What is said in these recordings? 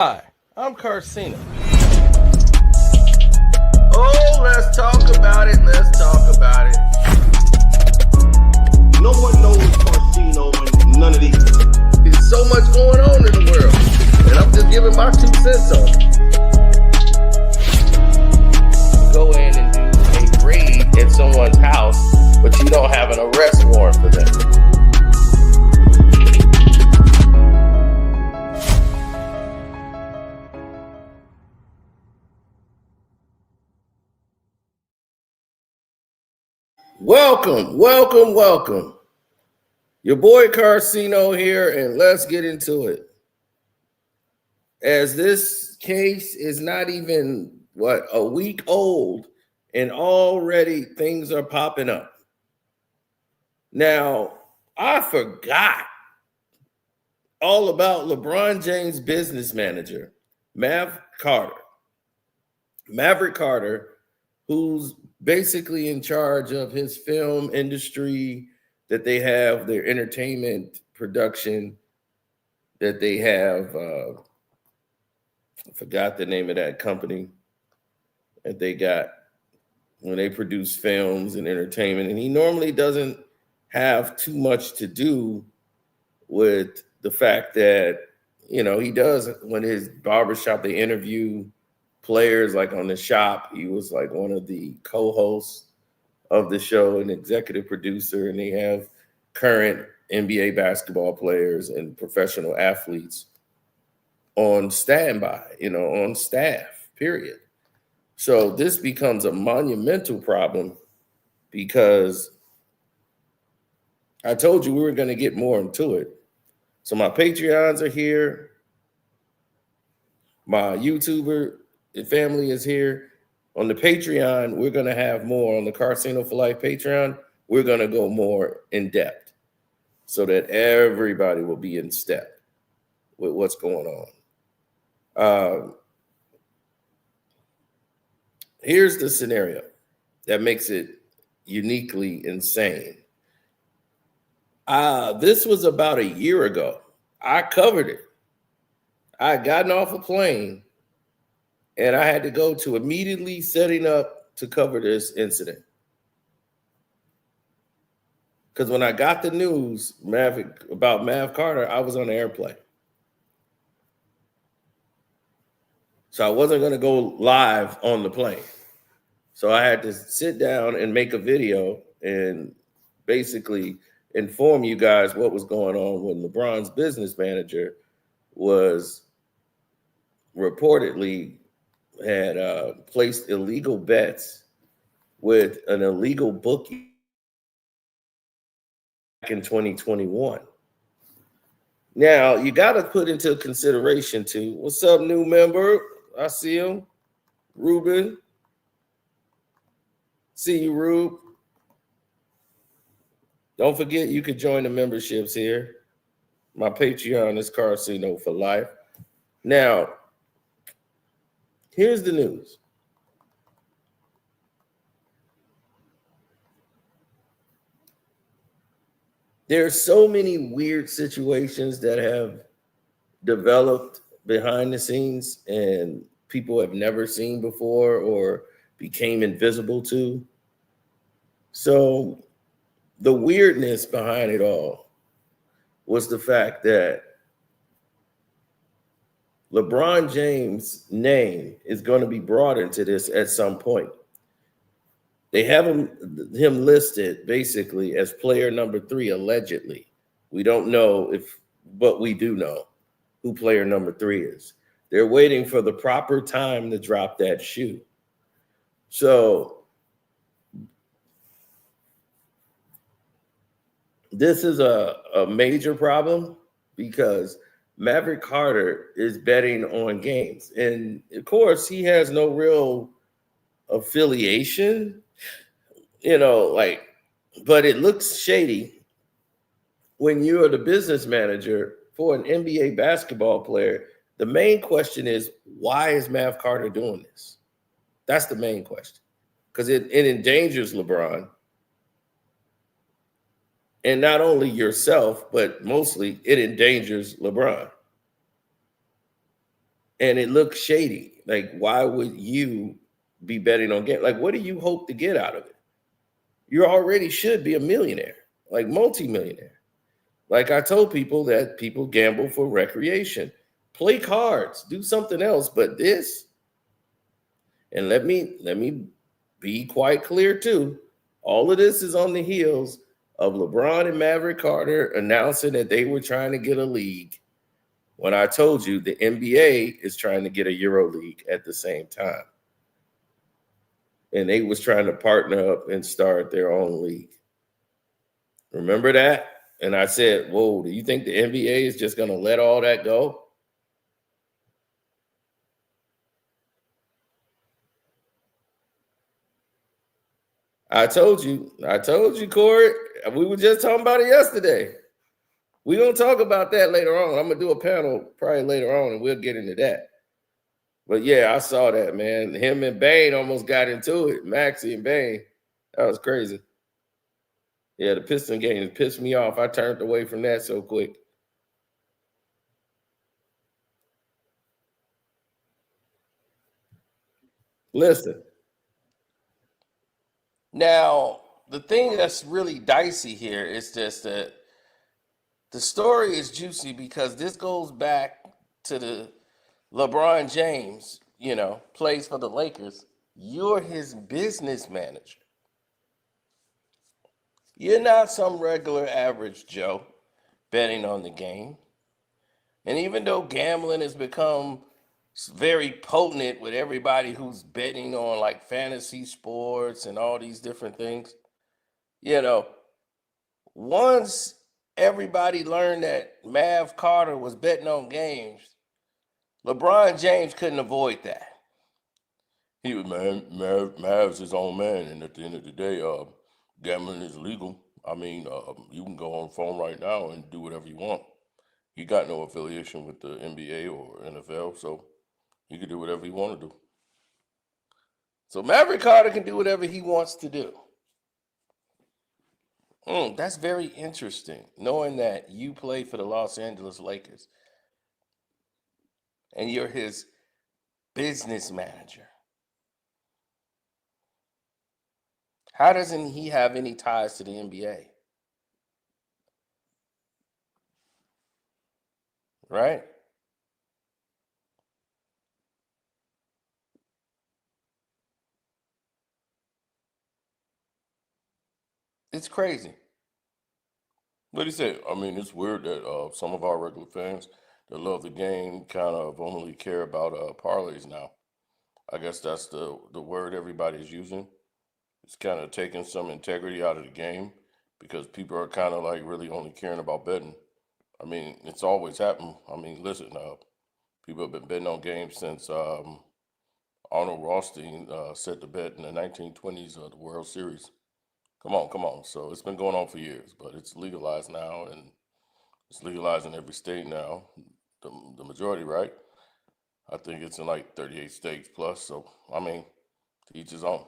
Hi, I'm Carcino. Oh, let's talk about it. Let's talk about it. No one knows Carcino and none of these. There's so much going on in the world, and I'm just giving my 2 cents on it. Go in and do a raid at someone's house, but you don't have an arrest warrant for them. Welcome. Your boy Carcino here, and let's get into it. As this case is not even, a week old, and already things are popping up. Now, I forgot all about LeBron James' business manager, Maverick Carter, who's basically in charge of his film industry, that they have their entertainment production, that they have, I forgot the name of that company that they got when they produce films and entertainment. And he normally doesn't have too much to do with the fact that, he does when his barbershop, they interview players like on the shop. He was like one of the co-hosts of the show, an executive producer, and they have current NBA basketball players and professional athletes on standby, on staff, period. So this becomes a monumental problem because I told you we were going to get more into it. So my Patreons are here. My YouTuber family is here. On the Patreon, we're going to have more. On the Carcino for Life Patreon, we're going to go more in depth so that everybody will be in step with what's going on. Here's the scenario that makes it uniquely insane. This was about a year ago. I covered it. I had gotten off a plane and I had to go to immediately setting up to cover this incident. Because when I got the news about Mav Carter, I was on the airplane. So I wasn't going to go live on the plane. So I had to sit down and make a video and basically inform you guys what was going on when LeBron's business manager was reportedly had placed illegal bets with an illegal bookie back in 2021. Now, you got to put into consideration, too. What's up, new member? I see him. Ruben. See you, Rube. Don't forget, you could join the memberships here. My Patreon is Carcino for Life. Now, here's the news. There's so many weird situations that have developed behind the scenes and people have never seen before or became invisible to. So the weirdness behind it all was the fact that LeBron James' name is going to be brought into this at some point. They have him listed basically as player number 3, allegedly. We don't know but we do know who player number 3 is. They're waiting for the proper time to drop that shoe. So this is a major problem because Maverick Carter is betting on games. And of course, he has no real affiliation, but it looks shady when you are the business manager for an NBA basketball player. The main question is, why is Mav Carter doing this? That's the main question, because it endangers LeBron. And not only yourself, but mostly it endangers LeBron. and it looks shady. Like, why would you be betting on game? Like, what do you hope to get out of it? You already should be a millionaire, like multimillionaire. Like I told people that people gamble for recreation, play cards, do something else, but this. And let me be quite clear too. All of this is on the heels of LeBron and Maverick Carter announcing that they were trying to get a league. When I told you the NBA is trying to get a Euro League at the same time. And they was trying to partner up and start their own league. Remember that? And I said, whoa, do you think the NBA is just going to let all that go? I told you, Corey. We were just talking about it yesterday. We're going to talk about that later on. I'm going to do a panel probably later on, and we'll get into that. But yeah, I saw that, man. Him and Bane almost got into it. Maxey and Bane. That was crazy. Yeah, the Piston game pissed me off. I turned away from that so quick. Listen. Now, the thing that's really dicey here is just that the story is juicy because this goes back to the LeBron James, plays for the Lakers. You're his business manager. You're not some regular average Joe betting on the game. And even though gambling has become very potent with everybody who's betting on like fantasy sports and all these different things, once everybody learned that Mav Carter was betting on games, LeBron James couldn't avoid that. He was Mav's his own man, and at the end of the day, gambling is legal. I mean, you can go on the phone right now and do whatever you want. He got no affiliation with the NBA or NFL, so he can do whatever he want to do. So Maverick Carter can do whatever he wants to do. That's very interesting, knowing that you play for the Los Angeles Lakers and you're his business manager. How doesn't he have any ties to the NBA? Right? It's crazy. What do you say? I mean, it's weird that some of our regular fans that love the game kind of only care about parlays now. I guess that's the word everybody's using. It's kind of taking some integrity out of the game because people are kind of like really only caring about betting. I mean, it's always happened. I mean, listen, people have been betting on games since Arnold Rothstein set the bet in the 1920s of the World Series. Come on, come on. So it's been going on for years, but it's legalized now, and it's legalized in every state now. The majority, right? I think it's in like 38 states plus. So I mean, to each his own.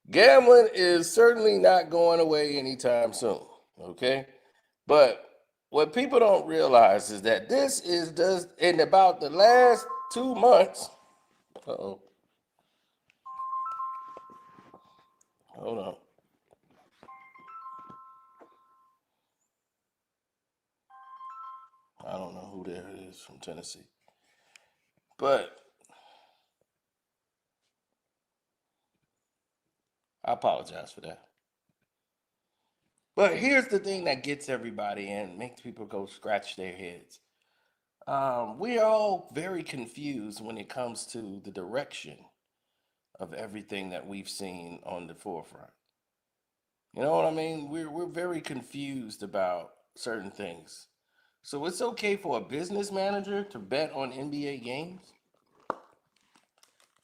Gambling is certainly not going away anytime soon. Okay, but what people don't realize is that this is just in about the last 2 months. Uh-oh. Hold on. I don't know who that is from Tennessee. But I apologize for that. But here's the thing that gets everybody and makes people go scratch their heads. We're all very confused when it comes to the direction of everything that we've seen on the forefront. You know what I mean? We're very confused about certain things. So it's okay for a business manager to bet on NBA games.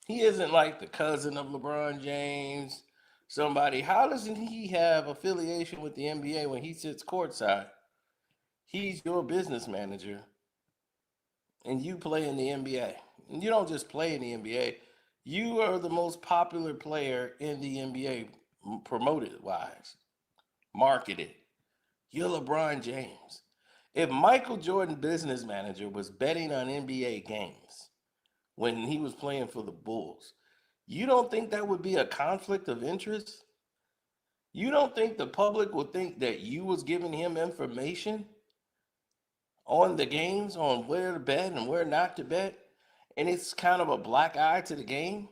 He isn't like the cousin of LeBron James. Somebody, how doesn't he have affiliation with the NBA when he sits courtside? He's your business manager and you play in the NBA. And you don't just play in the NBA, you are the most popular player in the NBA, promoted wise, marketed. You're LeBron James. If Michael Jordan, business manager, was betting on NBA games when he was playing for the Bulls, you don't think that would be a conflict of interest? You don't think the public would think that you was giving him information on the games, on where to bet and where not to bet, and it's kind of a black eye to the game?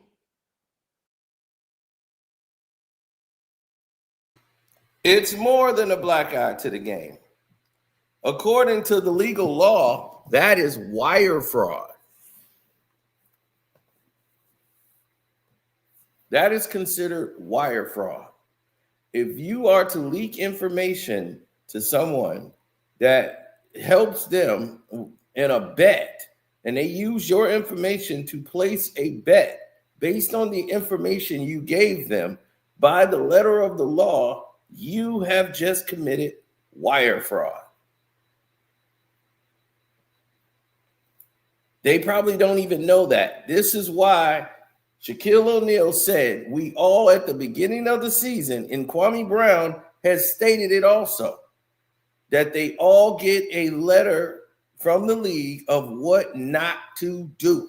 It's more than a black eye to the game. According to the legal law, that is wire fraud. That is considered wire fraud. If you are to leak information to someone that helps them in a bet, and they use your information to place a bet based on the information you gave them, by the letter of the law, you have just committed wire fraud. They probably don't even know that. This is why Shaquille O'Neal said, we all at the beginning of the season, and Kwame Brown has stated it also, that they all get a letter from the league of what not to do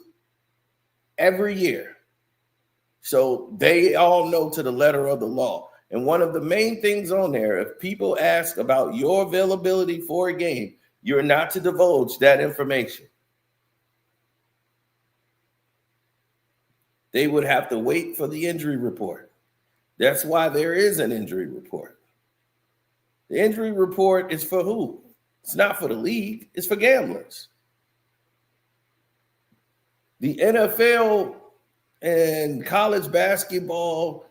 every year. So they all know to the letter of the law. And one of the main things on there, if people ask about your availability for a game, you're not to divulge that information. They would have to wait for the injury report. That's why there is an injury report. The injury report is for who? It's not for the league. It's for gamblers. The NFL and college basketball,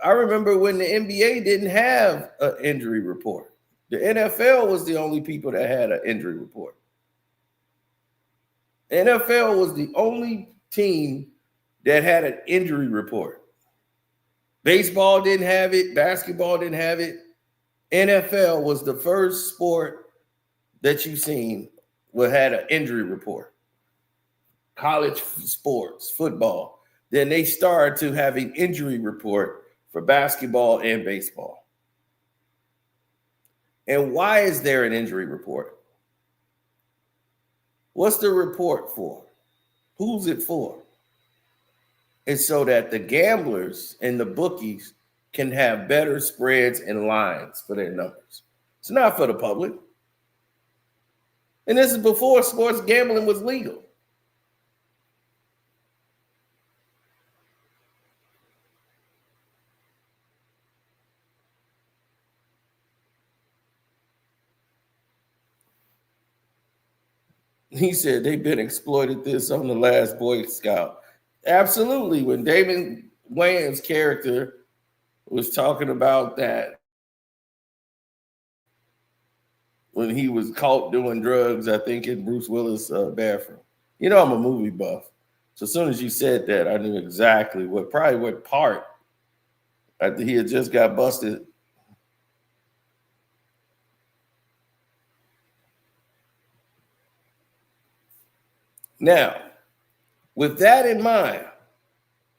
I remember when the NBA didn't have an injury report. The NFL was the only people that had an injury report. NFL was the only team that had an injury report. Baseball didn't have it. Basketball didn't have it. NFL was the first sport that you've seen that had an injury report. College sports, football. Then they started to have an injury report for basketball and baseball. And why is there an injury report? What's the report for? Who's it for? It's so that the gamblers and the bookies can have better spreads and lines for their numbers. It's not for the public. And this is before sports gambling was legal. He said they've been exploited this on The Last Boy Scout. Absolutely. When David Wayne's character was talking about that, when he was caught doing drugs, I think in Bruce Willis' bathroom. You know, I'm a movie buff. So as soon as you said that, I knew exactly what part after he had just got busted. Now, with that in mind,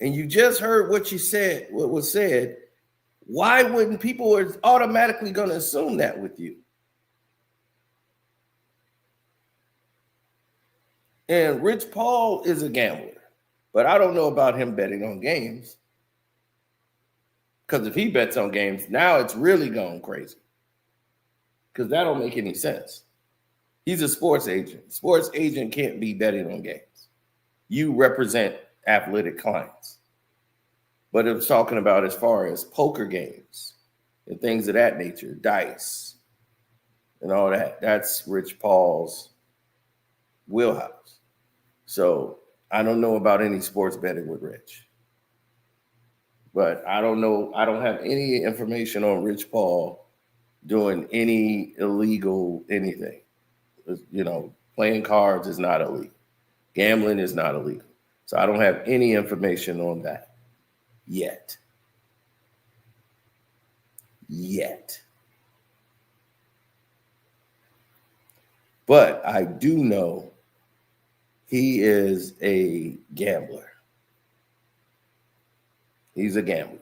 and you just heard what you said, what was said, why wouldn't people are automatically going to assume that with you? And Rich Paul is a gambler, but I don't know about him betting on games. Because if he bets on games, now it's really going crazy. Because that don't make any sense. He's a sports agent. Sports agent can't be betting on games. You represent athletic clients. But it's talking about as far as poker games and things of that nature, dice and all that. That's Rich Paul's wheelhouse. So I don't know about any sports betting with Rich. But I don't know. I don't have any information on Rich Paul doing any illegal anything. You know, playing cards is not illegal. Gambling is not illegal. So I don't have any information on that yet. But I do know he is a gambler. He's a gambler.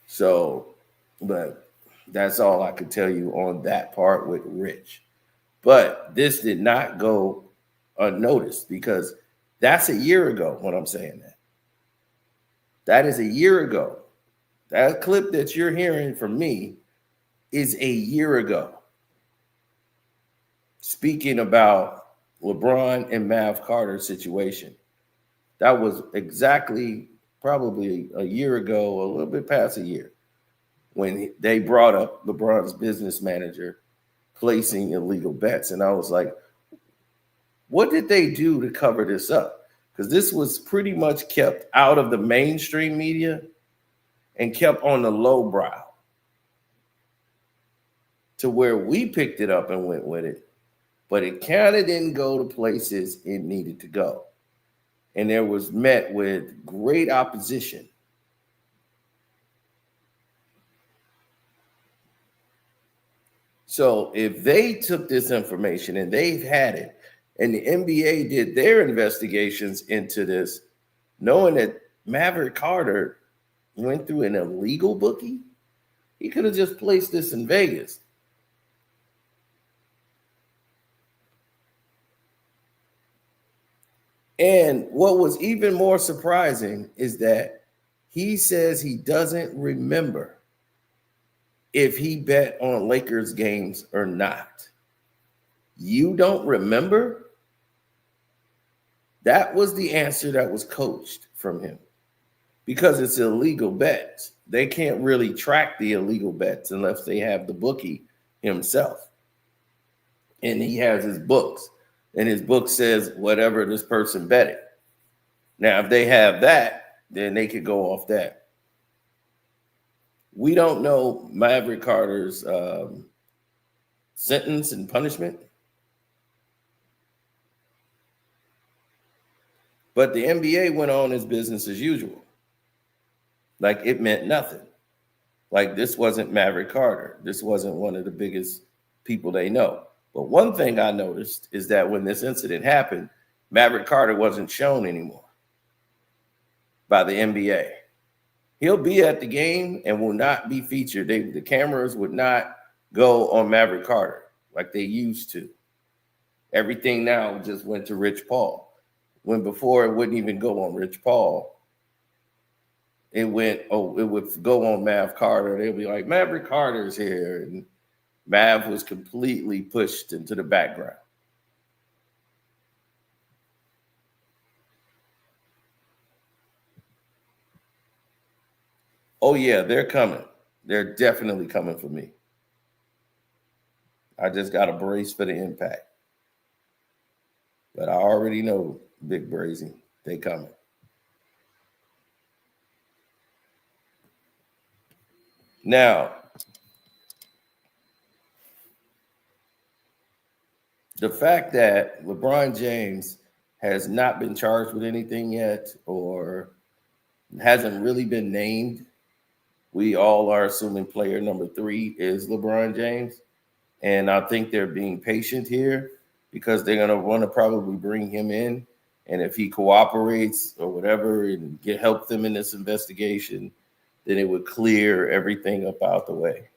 So, but that's all I could tell you on that part with Rich. But this did not go unnoticed because that's a year ago when I'm saying that. That is a year ago. That clip that you're hearing from me is a year ago. Speaking about LeBron and Mav Carter situation. That was exactly probably a year ago, a little bit past a year, when they brought up LeBron's business manager placing illegal bets. And I was like, what did they do to cover this up? Because this was pretty much kept out of the mainstream media and kept on the low brow to where we picked it up and went with it. But it kind of didn't go to places it needed to go. And it was met with great opposition. So if they took this information and they've had it, and the NBA did their investigations into this, knowing that Maverick Carter went through an illegal bookie, he could have just placed this in Vegas. And what was even more surprising is that he says he doesn't remember if he bet on Lakers games or not. You don't remember? That was the answer that was coached from him. Because it's illegal bets. They can't really track the illegal bets unless they have the bookie himself. And he has his books. And his book says whatever this person betted. Now, if they have that, then they could go off that. We don't know Maverick Carter's sentence and punishment. But the NBA went on as business as usual. Like it meant nothing. Like this wasn't Maverick Carter. This wasn't one of the biggest people they know. But one thing I noticed is that when this incident happened, Maverick Carter wasn't shown anymore by the NBA. He'll be at the game and will not be featured. The cameras would not go on Maverick Carter like they used to. Everything now just went to Rich Paul. When before it wouldn't even go on Rich Paul. It would go on Mav Carter. They'll be like, Maverick Carter's here. And Mav was completely pushed into the background. Oh, yeah, they're coming. They're definitely coming for me. I just got to brace for the impact. But I already know Big Brazy. They coming. Now, the fact that LeBron James has not been charged with anything yet or hasn't really been named, we all are assuming player number 3 is LeBron James. And I think they're being patient here because they're going to want to probably bring him in. And if he cooperates or whatever and help them in this investigation, then it would clear everything up out the way.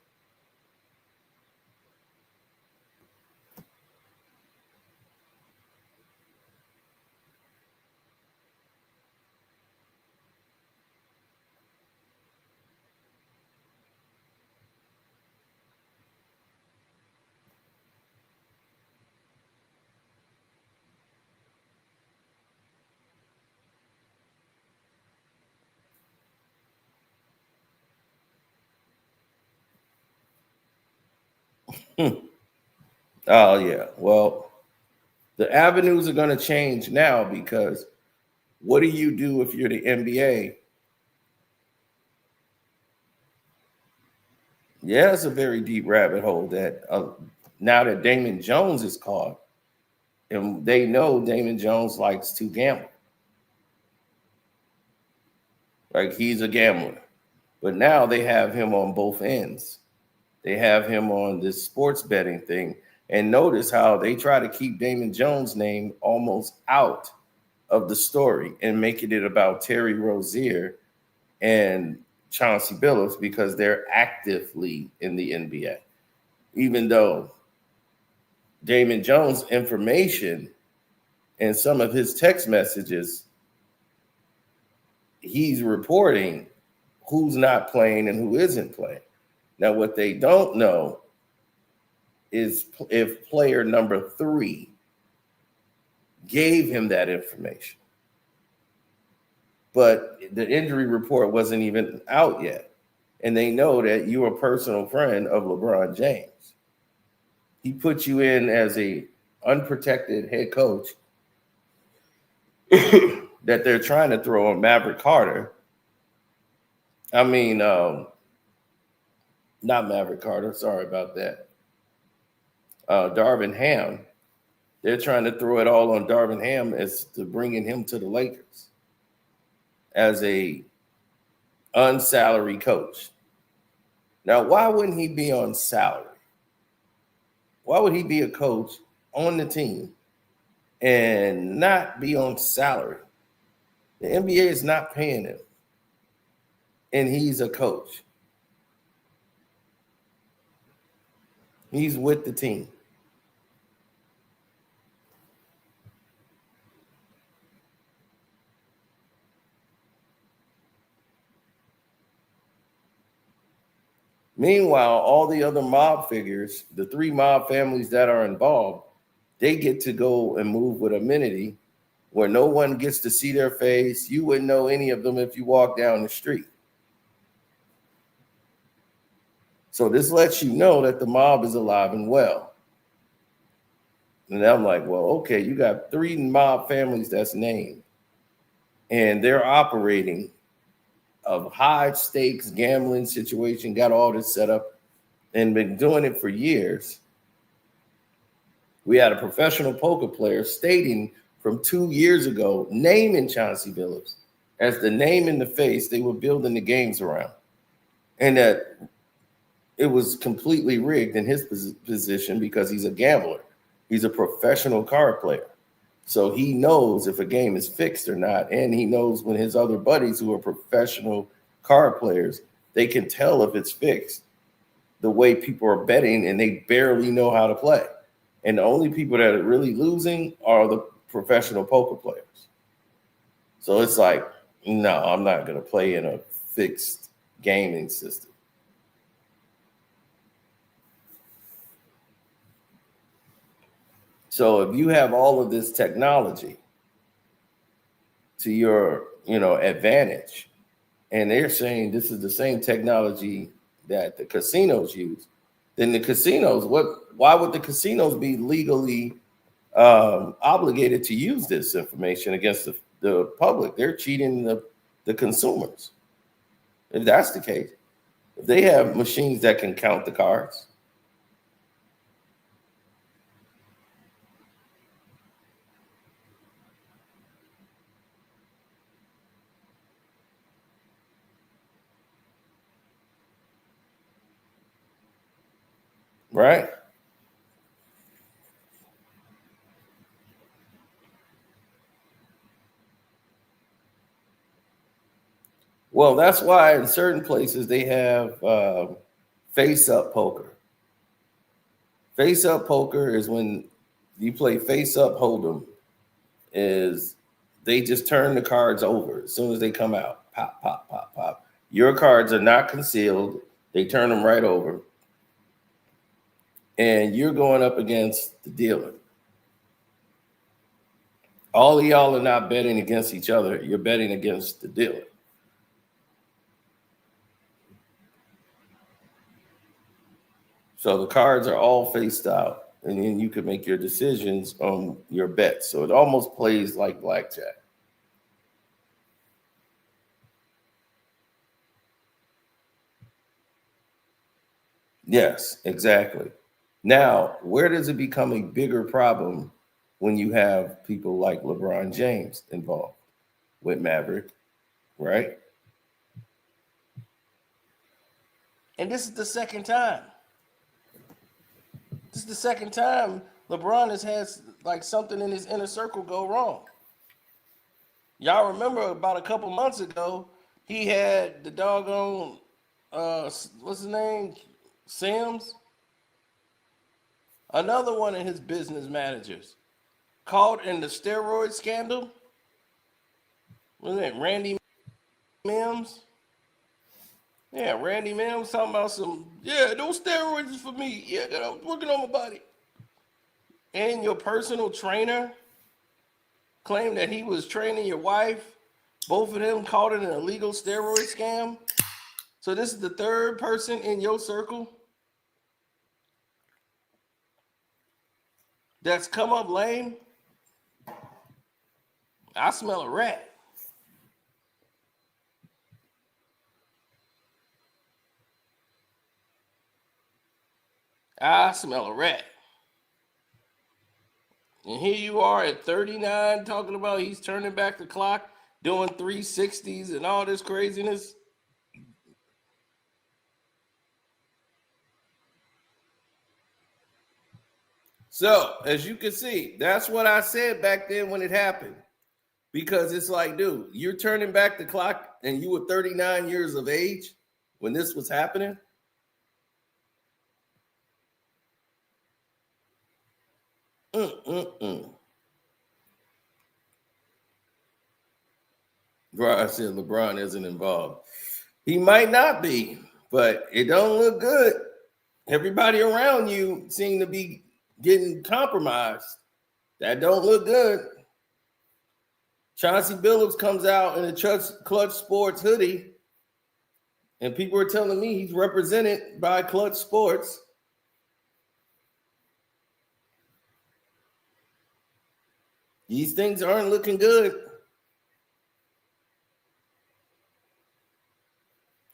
Oh, yeah. Well, the avenues are going to change now because what do you do if you're the NBA? Yeah, it's a very deep rabbit hole that now that Damon Jones is caught, and they know Damon Jones likes to gamble. Like he's a gambler. But now they have him on both ends. They have him on this sports betting thing. And notice how they try to keep Damon Jones' name almost out of the story and making it about Terry Rozier and Chauncey Billups because they're actively in the NBA. Even though Damon Jones information and some of his text messages, he's reporting who's not playing and who isn't playing. Now, what they don't know is if player number 3 gave him that information. But the injury report wasn't even out yet. And they know that you're a personal friend of LeBron James. He put you in as a unprotected head coach that they're trying to throw on Maverick Carter. I mean, not Maverick Carter. Sorry about that. Darvin Ham. They're trying to throw it all on Darvin Ham as to bringing him to the Lakers as a unsalary coach. Now, why wouldn't he be on salary? Why would he be a coach on the team and not be on salary? The NBA is not paying him, and he's a coach. He's with the team. Meanwhile, all the other mob figures, the 3 mob families that are involved, they get to go and move with amenity where no one gets to see their face. You wouldn't know any of them if you walk down the street. So this lets you know that the mob is alive and well. And I'm like, well, okay, you got 3 mob families that's named, and they're operating of high stakes gambling situation, got all this set up and been doing it for years. We had a professional poker player stating from 2 years ago, naming Chauncey Billups as the name in the face they were building the games around, and that it was completely rigged in his position because he's a gambler. He's a professional card player. So he knows if a game is fixed or not. And he knows when his other buddies who are professional card players, they can tell if it's fixed the way people are betting and they barely know how to play. And the only people that are really losing are the professional poker players. So it's like, no, I'm not going to play in a fixed gaming system. So if you have all of this technology to your, advantage, and they're saying this is the same technology that the casinos use, then the casinos, why would the casinos be legally obligated to use this information against the public? They're cheating the consumers. If that's the case, if they have machines that can count the cards, right? Well, that's why in certain places they have face-up poker. Face-up poker is when you play face-up hold'em. Is they just turn the cards over as soon as they come out. Pop, pop, pop, pop. Your cards are not concealed. They turn them right over. And you're going up against the dealer. All of y'all are not betting against each other. You're betting against the dealer. So the cards are all faced out, and then you can make your decisions on your bets. So it almost plays like blackjack. Yes, exactly. Now, where does it become a bigger problem when you have people like LeBron James involved with Maverick, right? And this is the second time. This is the second time LeBron has had like something in his inner circle go wrong. Y'all remember about a couple months ago, he had the doggone, what's his name? Sims. Another one of his business managers caught in the steroid scandal. Wasn't it Randy Mims? Yeah, Randy Mims talking about those steroids is for me. Yeah, I'm working on my body. And your personal trainer claimed that he was training your wife. Both of them caught in an illegal steroid scam. So this is the third person in your circle that's come up lame. I smell a rat. I smell a rat. And here you are at 39 talking about he's turning back the clock, doing 360s and all this craziness. So, as you can see, that's what I said back then when it happened. Because it's like, dude, you're turning back the clock and you were 39 years of age when this was happening. Bro, I said LeBron isn't involved. He might not be, but it don't look good. Everybody around you seem to be getting compromised. That don't look good. Chauncey Billups comes out in a Clutch Sports hoodie, and people are telling me he's represented by Clutch Sports. These things aren't looking good.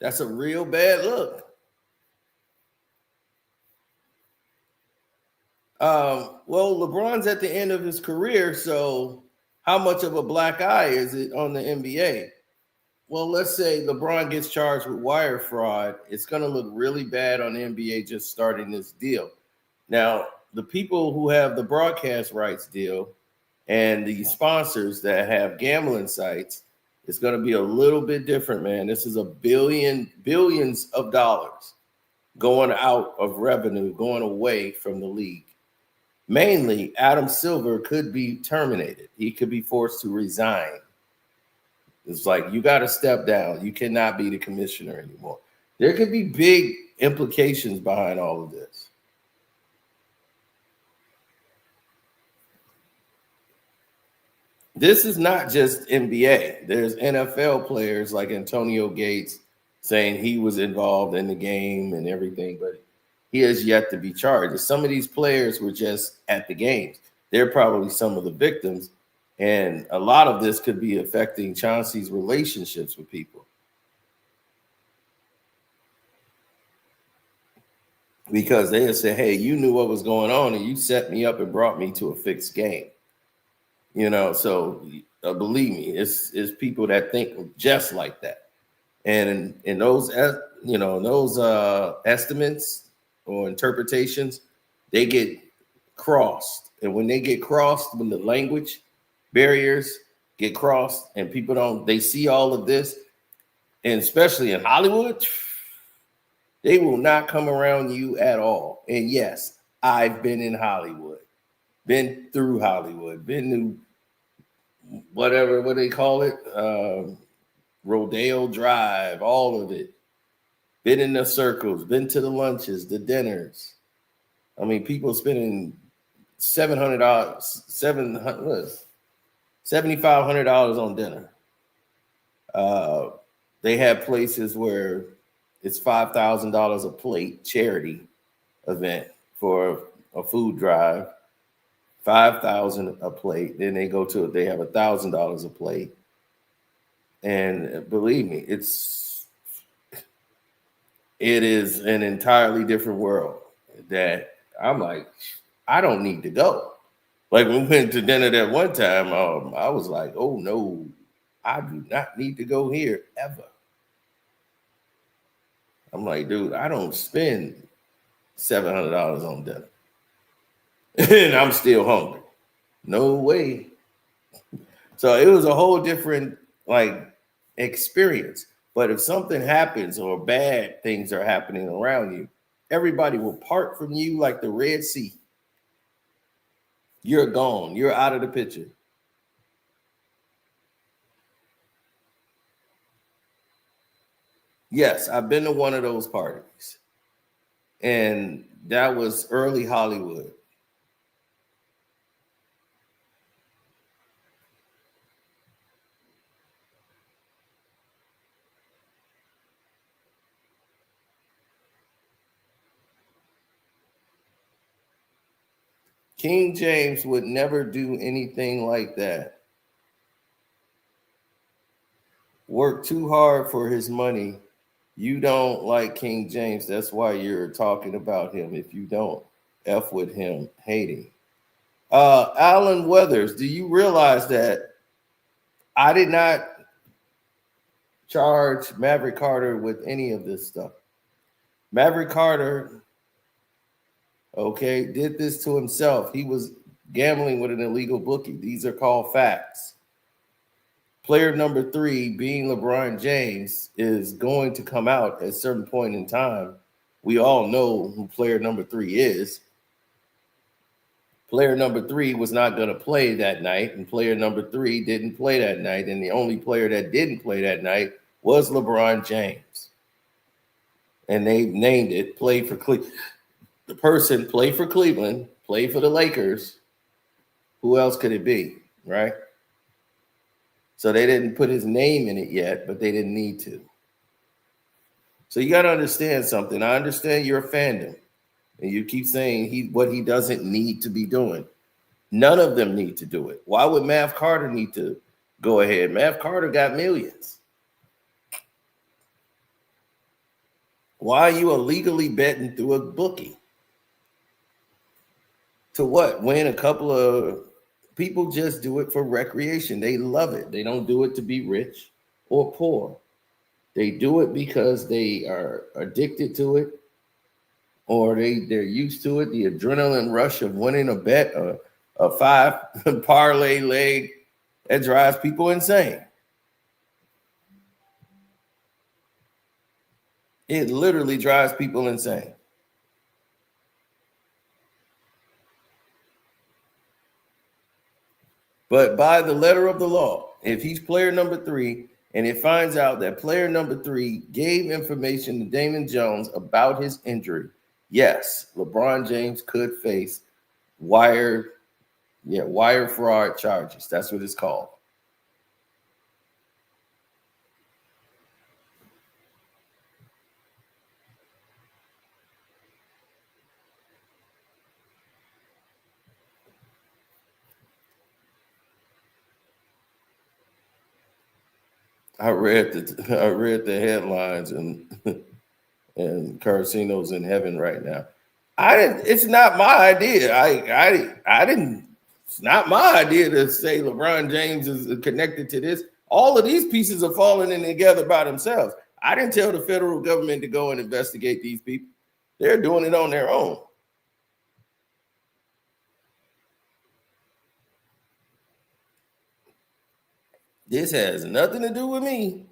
That's a real bad look. Well, LeBron's at the end of his career, so how much of a black eye is it on the NBA? Well, let's say LeBron gets charged with wire fraud. It's going to look really bad on the NBA just starting this deal. Now, the people who have the broadcast rights deal and the sponsors that have gambling sites, it's going to be a little bit different, man. This is billions of dollars going out of revenue, going away from the league. Mainly, Adam Silver could be terminated. He could be forced to resign. It's like, you got to step down. You cannot be the commissioner anymore. There could be big implications behind all of this. This is not just NBA. There's NFL players like Antonio Gates saying he was involved in the game and everything, but he has yet to be charged. Some of these players were just at the games. They're probably some of the victims. And a lot of this could be affecting Chauncey's relationships with people. Because they'll say, hey, you knew what was going on and you set me up and brought me to a fixed game. You know, so believe me, it's people that think just like that. And in those, estimates or interpretations, they get crossed. And when they get crossed, when the language barriers get crossed and they see all of this, and especially in Hollywood, they will not come around you at all. And yes, I've been in Hollywood, been through Hollywood, been to whatever, what they call it, Rodeo Drive, all of it. Been in the circles, been to the lunches, the dinners. I mean, people spending $7,500 on dinner. They have places where it's $5,000 a plate, charity event for a food drive. $5,000 a plate. Then they have $1,000 a plate. And believe me, it is an entirely different world that I'm like, I don't need to go. Like when we went to dinner that one time, I was like, oh no, I do not need to go here ever. I'm like, dude, I don't spend $700 on dinner. And I'm still hungry. No way. So it was a whole different experience. But if something happens or bad things are happening around you, everybody will part from you like the Red Sea. you're gone. You're out of the picture. Yes, I've been to one of those parties. And that was early Hollywood. King James would never do anything like that. Work too hard for his money. You don't like King James. That's why you're talking about him. If you don't F with him, hating. Alan Weathers, do you realize that I did not charge Maverick Carter with any of this stuff? Maverick Carter, okay, did this to himself. He was gambling with an illegal bookie. These are called facts. Player number 3, being LeBron James, is going to come out at a certain point in time. We all know who player number 3 is. Player number 3 was not going to play that night, and player number 3 didn't play that night. And the only player that didn't play that night was LeBron James. And they named it play for Cleveland. The person play for Cleveland, play for the Lakers. Who else could it be, right? So they didn't put his name in it yet, but they didn't need to. So you got to understand something. I understand your fandom, and you keep saying what he doesn't need to be doing. None of them need to do it. Why would Mav Carter need to go ahead? Mav Carter got millions. Why are you illegally betting through a bookie? To what? Win a couple of... People just do it for recreation. They love it. They don't do it to be rich or poor. They do it because they are addicted to it, or they're used to it. The adrenaline rush of winning a bet, a 5 parlay leg, that drives people insane. It literally drives people insane. But by the letter of the law, if he's player number 3 and it finds out that player number 3 gave information to Damon Jones about his injury, yes, LeBron James could face wire fraud charges. That's what it's called. I read the headlines and and Carcino's in heaven right now. It's not my idea. I didn't. It's not my idea to say LeBron James is connected to this. All of these pieces are falling in together by themselves. I didn't tell the federal government to go and investigate these people. They're doing it on their own. This has nothing to do with me.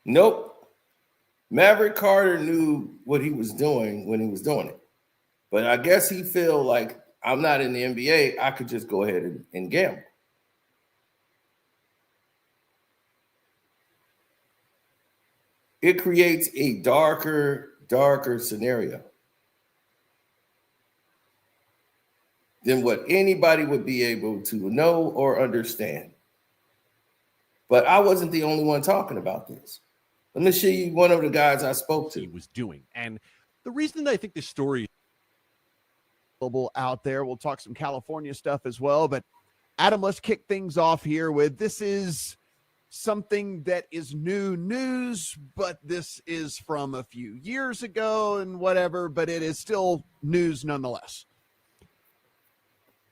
Nope. Maverick Carter knew what he was doing when he was doing it. But I guess he feel like I'm not in the NBA. I could just go ahead and gamble. It creates a darker scenario than what anybody would be able to know or understand. But I wasn't the only one talking about this. Let me show you one of the guys I spoke to. He was doing. And the reason that I think this story out there. We'll talk some California stuff as well. But Adam, let's kick things off here with this is something that is new news, but this is from a few years ago and whatever, but it is still news nonetheless.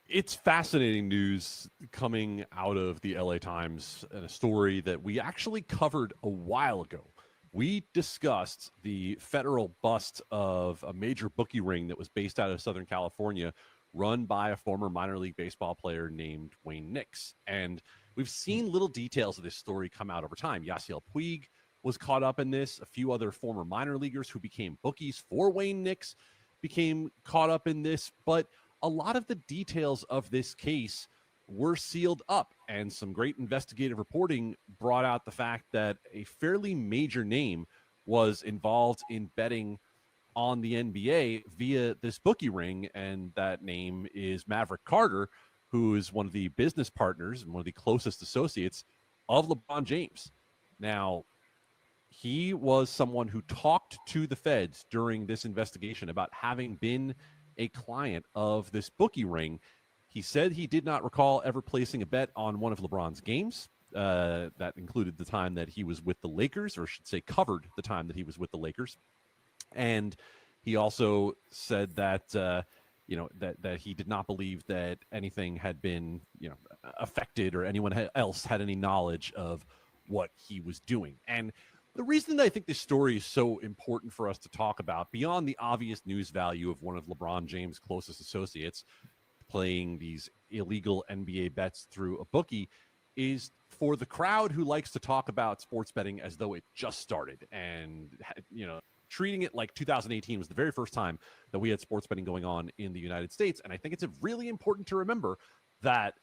It's fascinating news coming out of the LA Times, and a story that we actually covered a while ago. We discussed the federal bust of a major bookie ring that was based out of Southern California, run by a former minor league baseball player named Wayne Nix. And we've seen little details of this story come out over time. Yasiel Puig was caught up in this. A few other former minor leaguers who became bookies for Wayne Nix became caught up in this. But a lot of the details of this case were sealed up, and some great investigative reporting brought out the fact that a fairly major name was involved in betting on the NBA via this bookie ring, and that name is Maverick Carter, who is one of the business partners and one of the closest associates of LeBron James. Now, he was someone who talked to the feds during this investigation about having been a client of this bookie ring. He said he did not recall ever placing a bet on one of LeBron's games. That included the time that he was with the Lakers, or I should say covered the time that he was with the Lakers. And he also said that, that he did not believe that anything had been, affected, or anyone else had any knowledge of what he was doing. And the reason that I think this story is so important for us to talk about, beyond the obvious news value of one of LeBron James' closest associates playing these illegal NBA bets through a bookie, is for the crowd who likes to talk about sports betting as though it just started, and, treating it like 2018 was the very first time that we had sports betting going on in the United States. And I think it's really important to remember that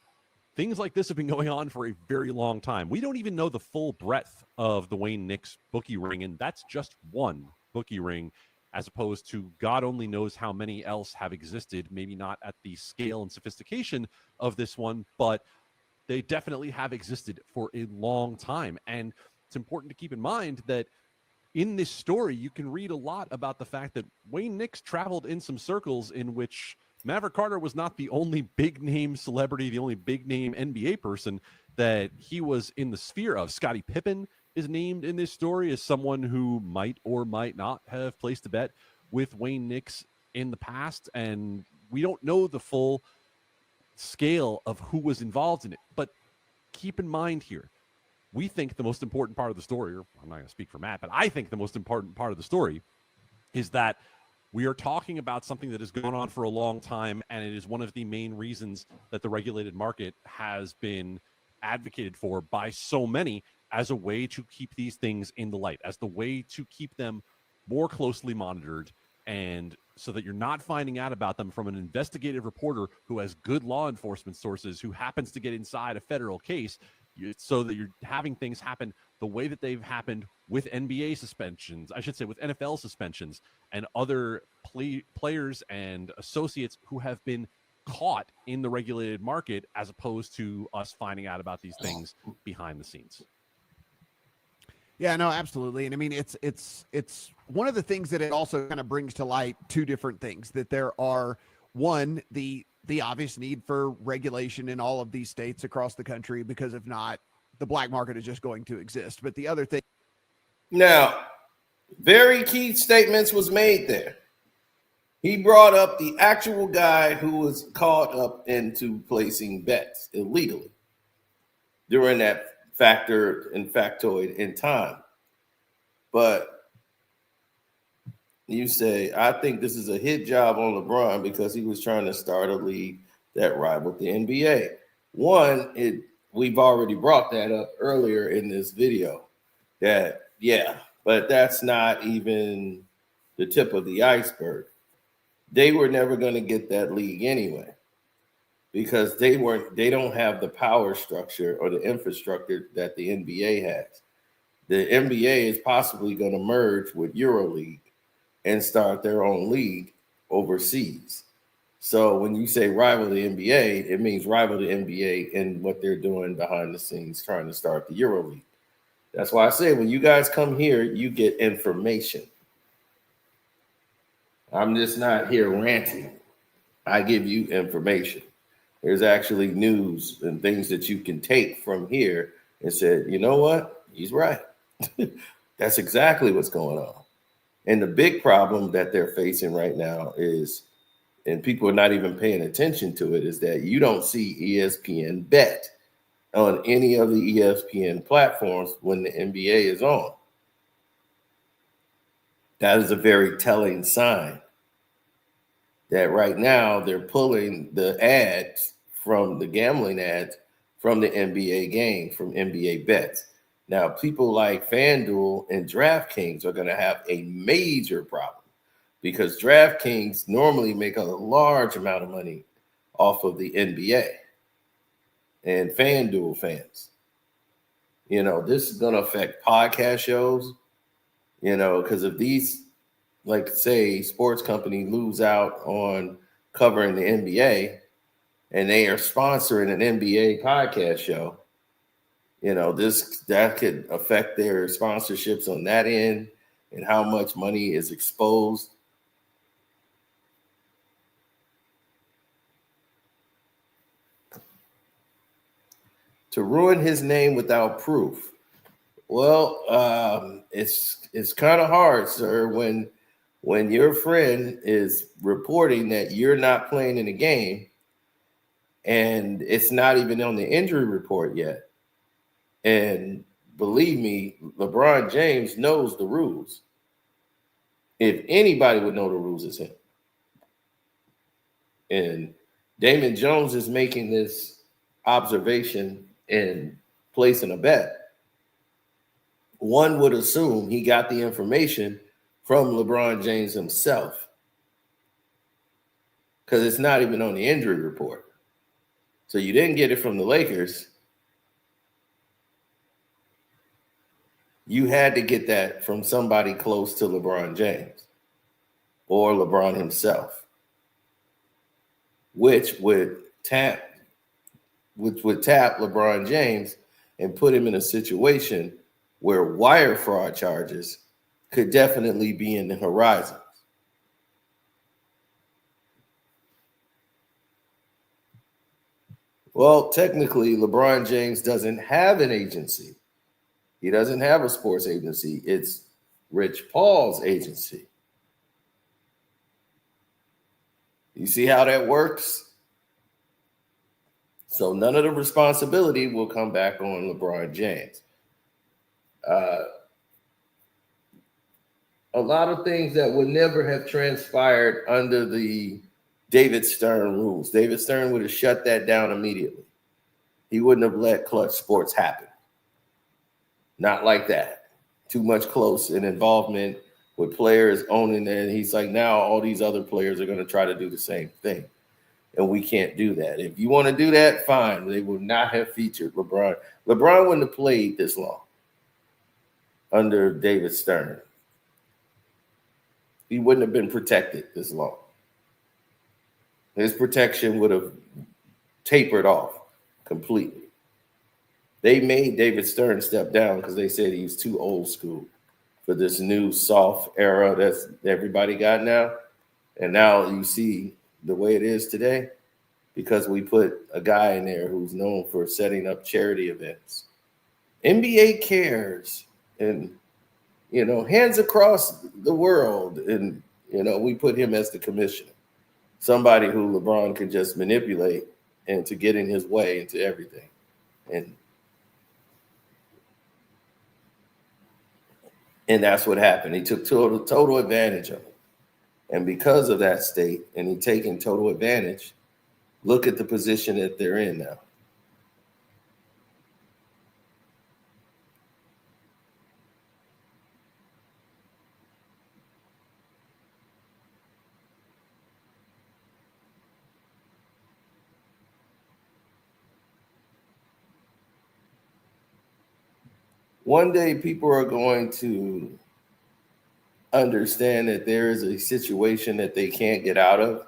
things like this have been going on for a very long time. We don't even know the full breadth of the Wayne Nix bookie ring, and that's just one bookie ring, as opposed to God only knows how many else have existed, maybe not at the scale and sophistication of this one, but they definitely have existed for a long time. And it's important to keep in mind that in this story, you can read a lot about the fact that Wayne Nix traveled in some circles in which Maverick Carter was not the only big name celebrity, the only big name NBA person that he was in the sphere of. Scottie Pippen is named in this story as someone who might or might not have placed a bet with Wayne Nix in the past. And we don't know the full scale of who was involved in it. But keep in mind here, we think the most important part of the story, or I'm not going to speak for Matt, but I think the most important part of the story is that we are talking about something that has gone on for a long time, and it is one of the main reasons that the regulated market has been advocated for by so many as a way to keep these things in the light, as the way to keep them more closely monitored, and so that you're not finding out about them from an investigative reporter who has good law enforcement sources, who happens to get inside a federal case, so that you're having things happen the way that they've happened with NBA suspensions, I should say with NFL suspensions, and other players and associates who have been caught in the regulated market, as opposed to us finding out about these things behind the scenes. Yeah, no, absolutely. And I mean, it's one of the things that it also kind of brings to light two different things, that there are, one, the obvious need for regulation in all of these states across the country, because if not, the black market is just going to exist. But the other thing. Now, very key statements was made there. He brought up the actual guy who was caught up into placing bets illegally during that factor and factoid in time. But you say, I think this is a hit job on LeBron because he was trying to start a league that rivaled the NBA. One, we've already brought that up earlier in this video. But that's not even the tip of the iceberg. They were never going to get that league anyway, because they don't have the power structure or the infrastructure that the NBA has. The NBA is possibly going to merge with EuroLeague and start their own league overseas. So when you say rival the NBA, it means rival the NBA in what they're doing behind the scenes, trying to start the EuroLeague. That's why I say when you guys come here, you get information. I'm just not here ranting. I give you information. There's actually news and things that you can take from here and say, you know what? He's right. That's exactly what's going on. And the big problem that they're facing right now is, and people are not even paying attention to it, is that you don't see ESPN bet on any of the ESPN platforms when the NBA is on. That is a very telling sign that right now they're pulling the ads from the gambling ads from the NBA game, from NBA bets. Now, people like FanDuel and DraftKings are going to have a major problem because DraftKings normally make a large amount of money off of the NBA and FanDuel fans. You know, this is going to affect podcast shows, you know, because if these, like say, sports company lose out on covering the NBA and they are sponsoring an NBA podcast show, you know, that could affect their sponsorships on that end and how much money is exposed. To ruin his name without proof. Well, it's kind of hard, sir, when your friend is reporting that you're not playing in a game and it's not even on the injury report yet. And believe me, LeBron James knows the rules. If anybody would know the rules, it's him. And Damon Jones is making this observation and placing a bet. One would assume he got the information from LeBron James himself because it's not even on the injury report. So you didn't get it from the Lakers. You had to get that from somebody close to LeBron James or LeBron himself, which would tap LeBron James and put him in a situation where wire fraud charges could definitely be in the horizon. Well, technically, LeBron James doesn't have an agency. He doesn't have a sports agency. It's Rich Paul's agency. You see how that works? So none of the responsibility will come back on LeBron James. A lot of things that would never have transpired under the David Stern rules. David Stern would have shut that down immediately. He wouldn't have let clutch sports happen. Not like that. Too much close in involvement with players owning it. And he's like, now all these other players are going to try to do the same thing. And we can't do that. If you want to do that, fine. They would not have featured LeBron. LeBron wouldn't have played this long under David Stern. He wouldn't have been protected this long. His protection would have tapered off completely. They made David Stern step down because they said he's too old school for this new soft era that's everybody got now. And now you see the way it is today because we put a guy in there who's known for setting up charity events. NBA cares and, you know, hands across the world. And, you know, we put him as the commissioner, somebody who LeBron could just manipulate and to get in his way into everything. And that's what happened. He took total advantage of it. And because of that state, and he taking total advantage, look at the position that they're in now. One day people are going to understand that there is a situation that they can't get out of,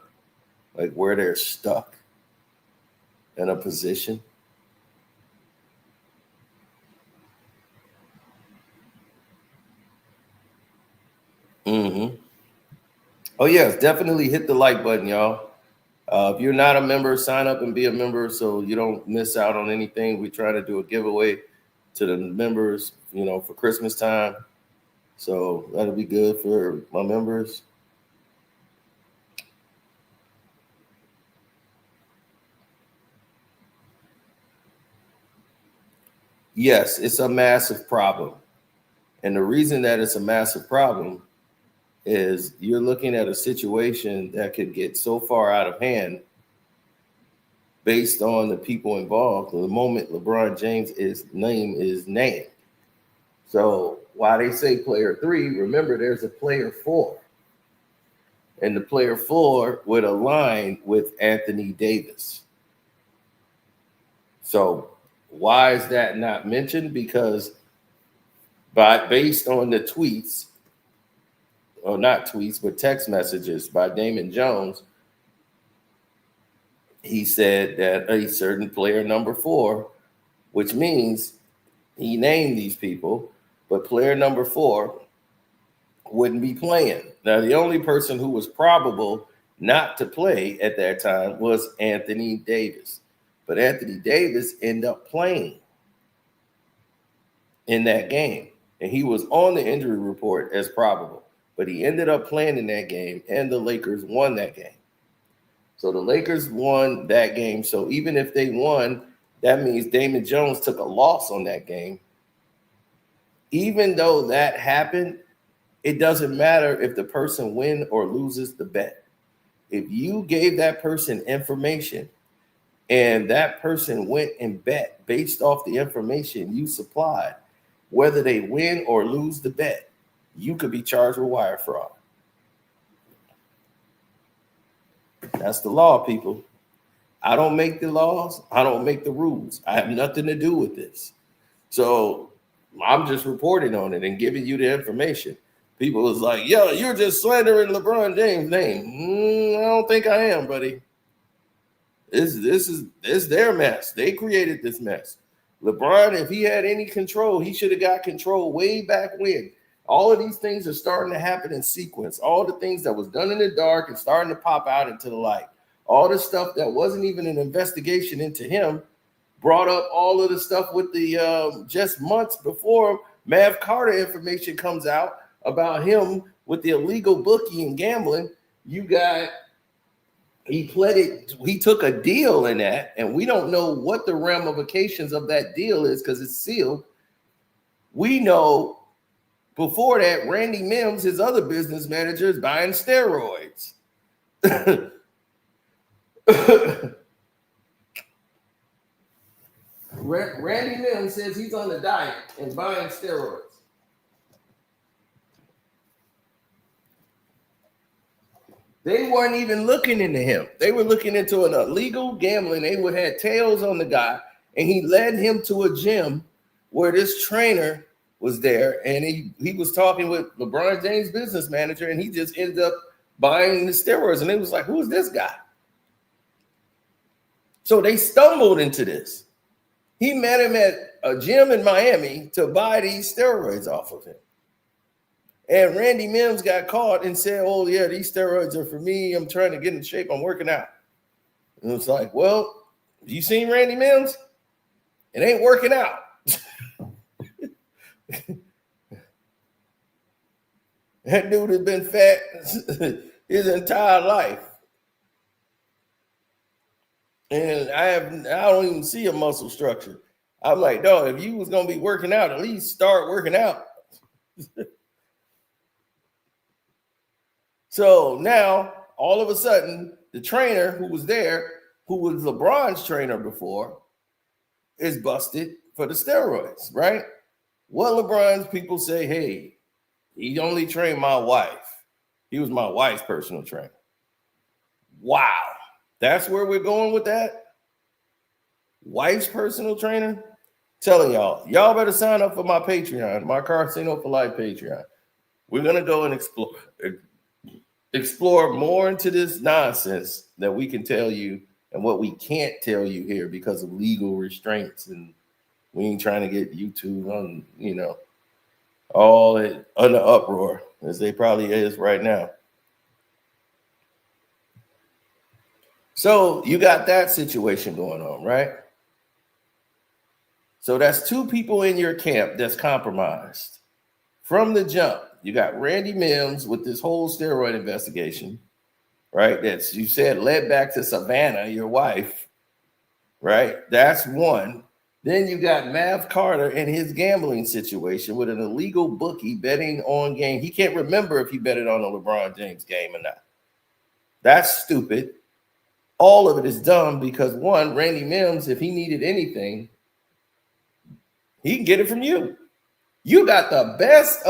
like where they're stuck in a position. Oh, yes, definitely hit the like button, y'all. If you're not a member, sign up and be a member so you don't miss out on anything. We try to do a giveaway to the members, for Christmas time. So that'll be good for my members. Yes, it's a massive problem. And the reason that it's a massive problem is you're looking at a situation that could get so far out of based on the people involved. The moment LeBron James' name is named. So while they say player 3, remember there's a player 4. And the player 4 would align with Anthony Davis. So why is that not mentioned? Because based on the tweets, or not tweets, but text messages by Damon Jones, he said that a certain player number 4, which means he named these people, but player number 4 wouldn't be playing. Now, the only person who was probable not to play at that time was Anthony Davis. But Anthony Davis ended up playing in that game. And he was on the injury report as probable. But he ended up playing in that game, and the Lakers won that game. So the Lakers won that game. So even if they won, that means Damon Jones took a loss on that game. Even though that happened, it doesn't matter if the person wins or loses the bet. If you gave that person information and that person went and bet based off the information you supplied, whether they win or lose the bet, you could be charged with wire fraud. That's the law, people. I don't make the laws. I don't make the rules. I have nothing to do with this. So I'm just reporting on it and giving you the information. People was like, yo, you're just slandering LeBron James' name. I don't think I am, buddy. This is their mess. They created this mess. LeBron, if he had any control, he should have got control way back when. All of these things are starting to happen in sequence. All the things that was done in the dark and starting to pop out into the light. All the stuff that wasn't even an investigation into him brought up all of the stuff with the just months before Maverick Carter information comes out about him with the illegal bookie and gambling. He took a deal in that, and we don't know what the ramifications of that deal is because it's sealed. We know before that, Randy Mims, his other business manager, is buying steroids. Randy Mims says he's on the diet and buying steroids. They weren't even looking into him. They were looking into an illegal gambling. They would have tails on the guy, and he led him to a gym where this trainer was there, and he was talking with LeBron James' business manager, and he just ended up buying the steroids. And it was like, who is this guy? So they stumbled into this. He met him at a gym in Miami to buy these steroids off of him. And Randy Mims got caught and said, oh, yeah, these steroids are for me. I'm trying to get in shape. I'm working out. And it was like, well, you seen Randy Mims? It ain't working out. That dude has been fat his entire life. And I don't even see a muscle structure. I'm like, dog, if you was going to be working out, at least start working out. So now, all of a sudden, the trainer who was there, who was LeBron's trainer before, is busted for the steroids, right? Well, LeBron's people say, hey, he only trained my wife. He was my wife's personal trainer. Wow. That's where we're going with that? Wife's personal trainer? Telling y'all better sign up for my Patreon, my Casino for Life Patreon. We're going to go and explore more into this nonsense that we can tell you and what we can't tell you here because of legal restraints. And we ain't trying to get YouTube on, all in the uproar as they probably is right now. So you got that situation going on, right? So that's two people in your camp that's compromised from the jump. You got Randy Mims with this whole steroid investigation, right? That's, you said, led back to Savannah, your wife, right? That's one. Then you got Mav Carter and his gambling situation with an illegal bookie betting on game. He can't remember if he betted on a LeBron James game or not. That's stupid. All of it is dumb because, one, Randy Mims, if he needed anything, he can get it from you. You got the best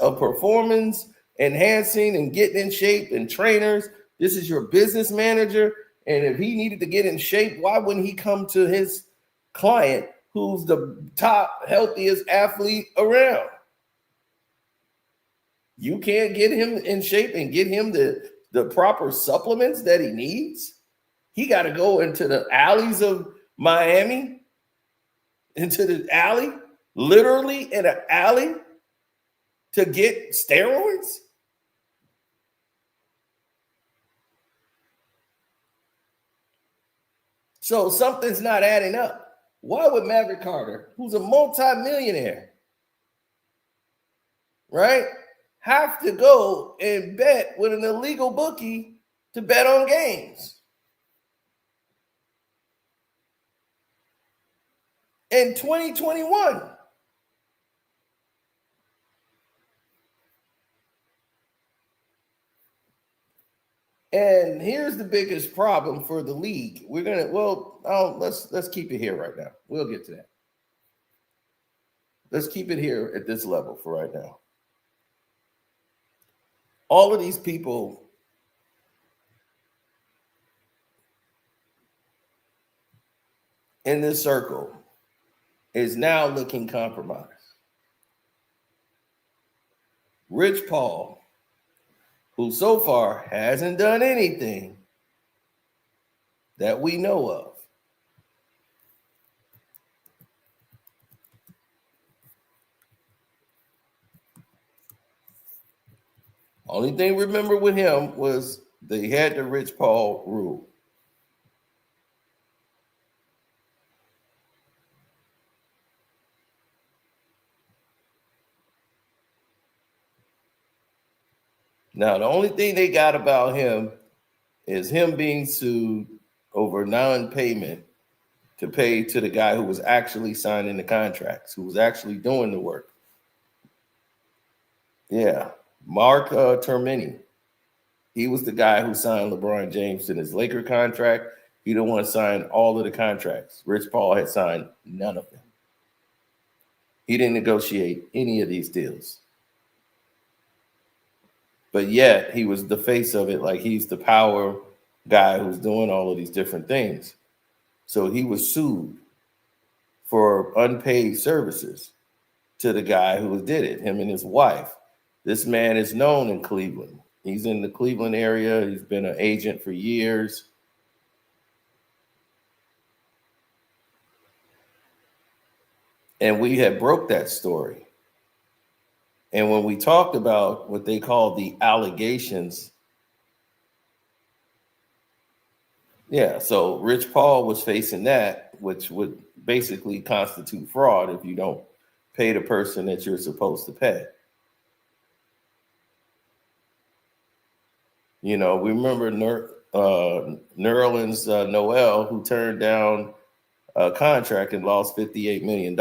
of performance enhancing and getting in shape and trainers. This is your business manager. And if he needed to get in shape, why wouldn't he come to his client who's the top, healthiest athlete around? You can't get him in shape and get him the proper supplements that he needs. He got to go into the alleys of Miami, into the alley, literally in an alley, to get steroids? So something's not adding up. Why would Maverick Carter, who's a multimillionaire, right, have to go and bet with an illegal bookie to bet on games? In 2021. And here's the biggest problem for the league. We're gonna, let's keep it here right now. We'll get to that. Let's keep it here at this level for right now. All of these people in this circle is now looking compromised. Rich Paul, who so far hasn't done anything that we know of. Only thing remember with him was they had the Rich Paul rule. Now, the only thing they got about him is him being sued over non-payment to pay to the guy who was actually signing the contracts, who was actually doing the work. Yeah, Mark Termini. He was the guy who signed LeBron James in his Laker contract. He the one signed all of the contracts. Rich Paul had signed none of them. He didn't negotiate any of these deals. But yet he was the face of it, like he's the power guy who's doing all of these different things. So he was sued for unpaid services to the guy who did it, him and his wife. This man is known in Cleveland. He's in the Cleveland area. He's been an agent for years. And we had broke that story. And when we talked about what they call the allegations, yeah, so Rich Paul was facing that, which would basically constitute fraud if you don't pay the person that you're supposed to pay. You know, we remember Nerlens Noel, who turned down a contract and lost $58 million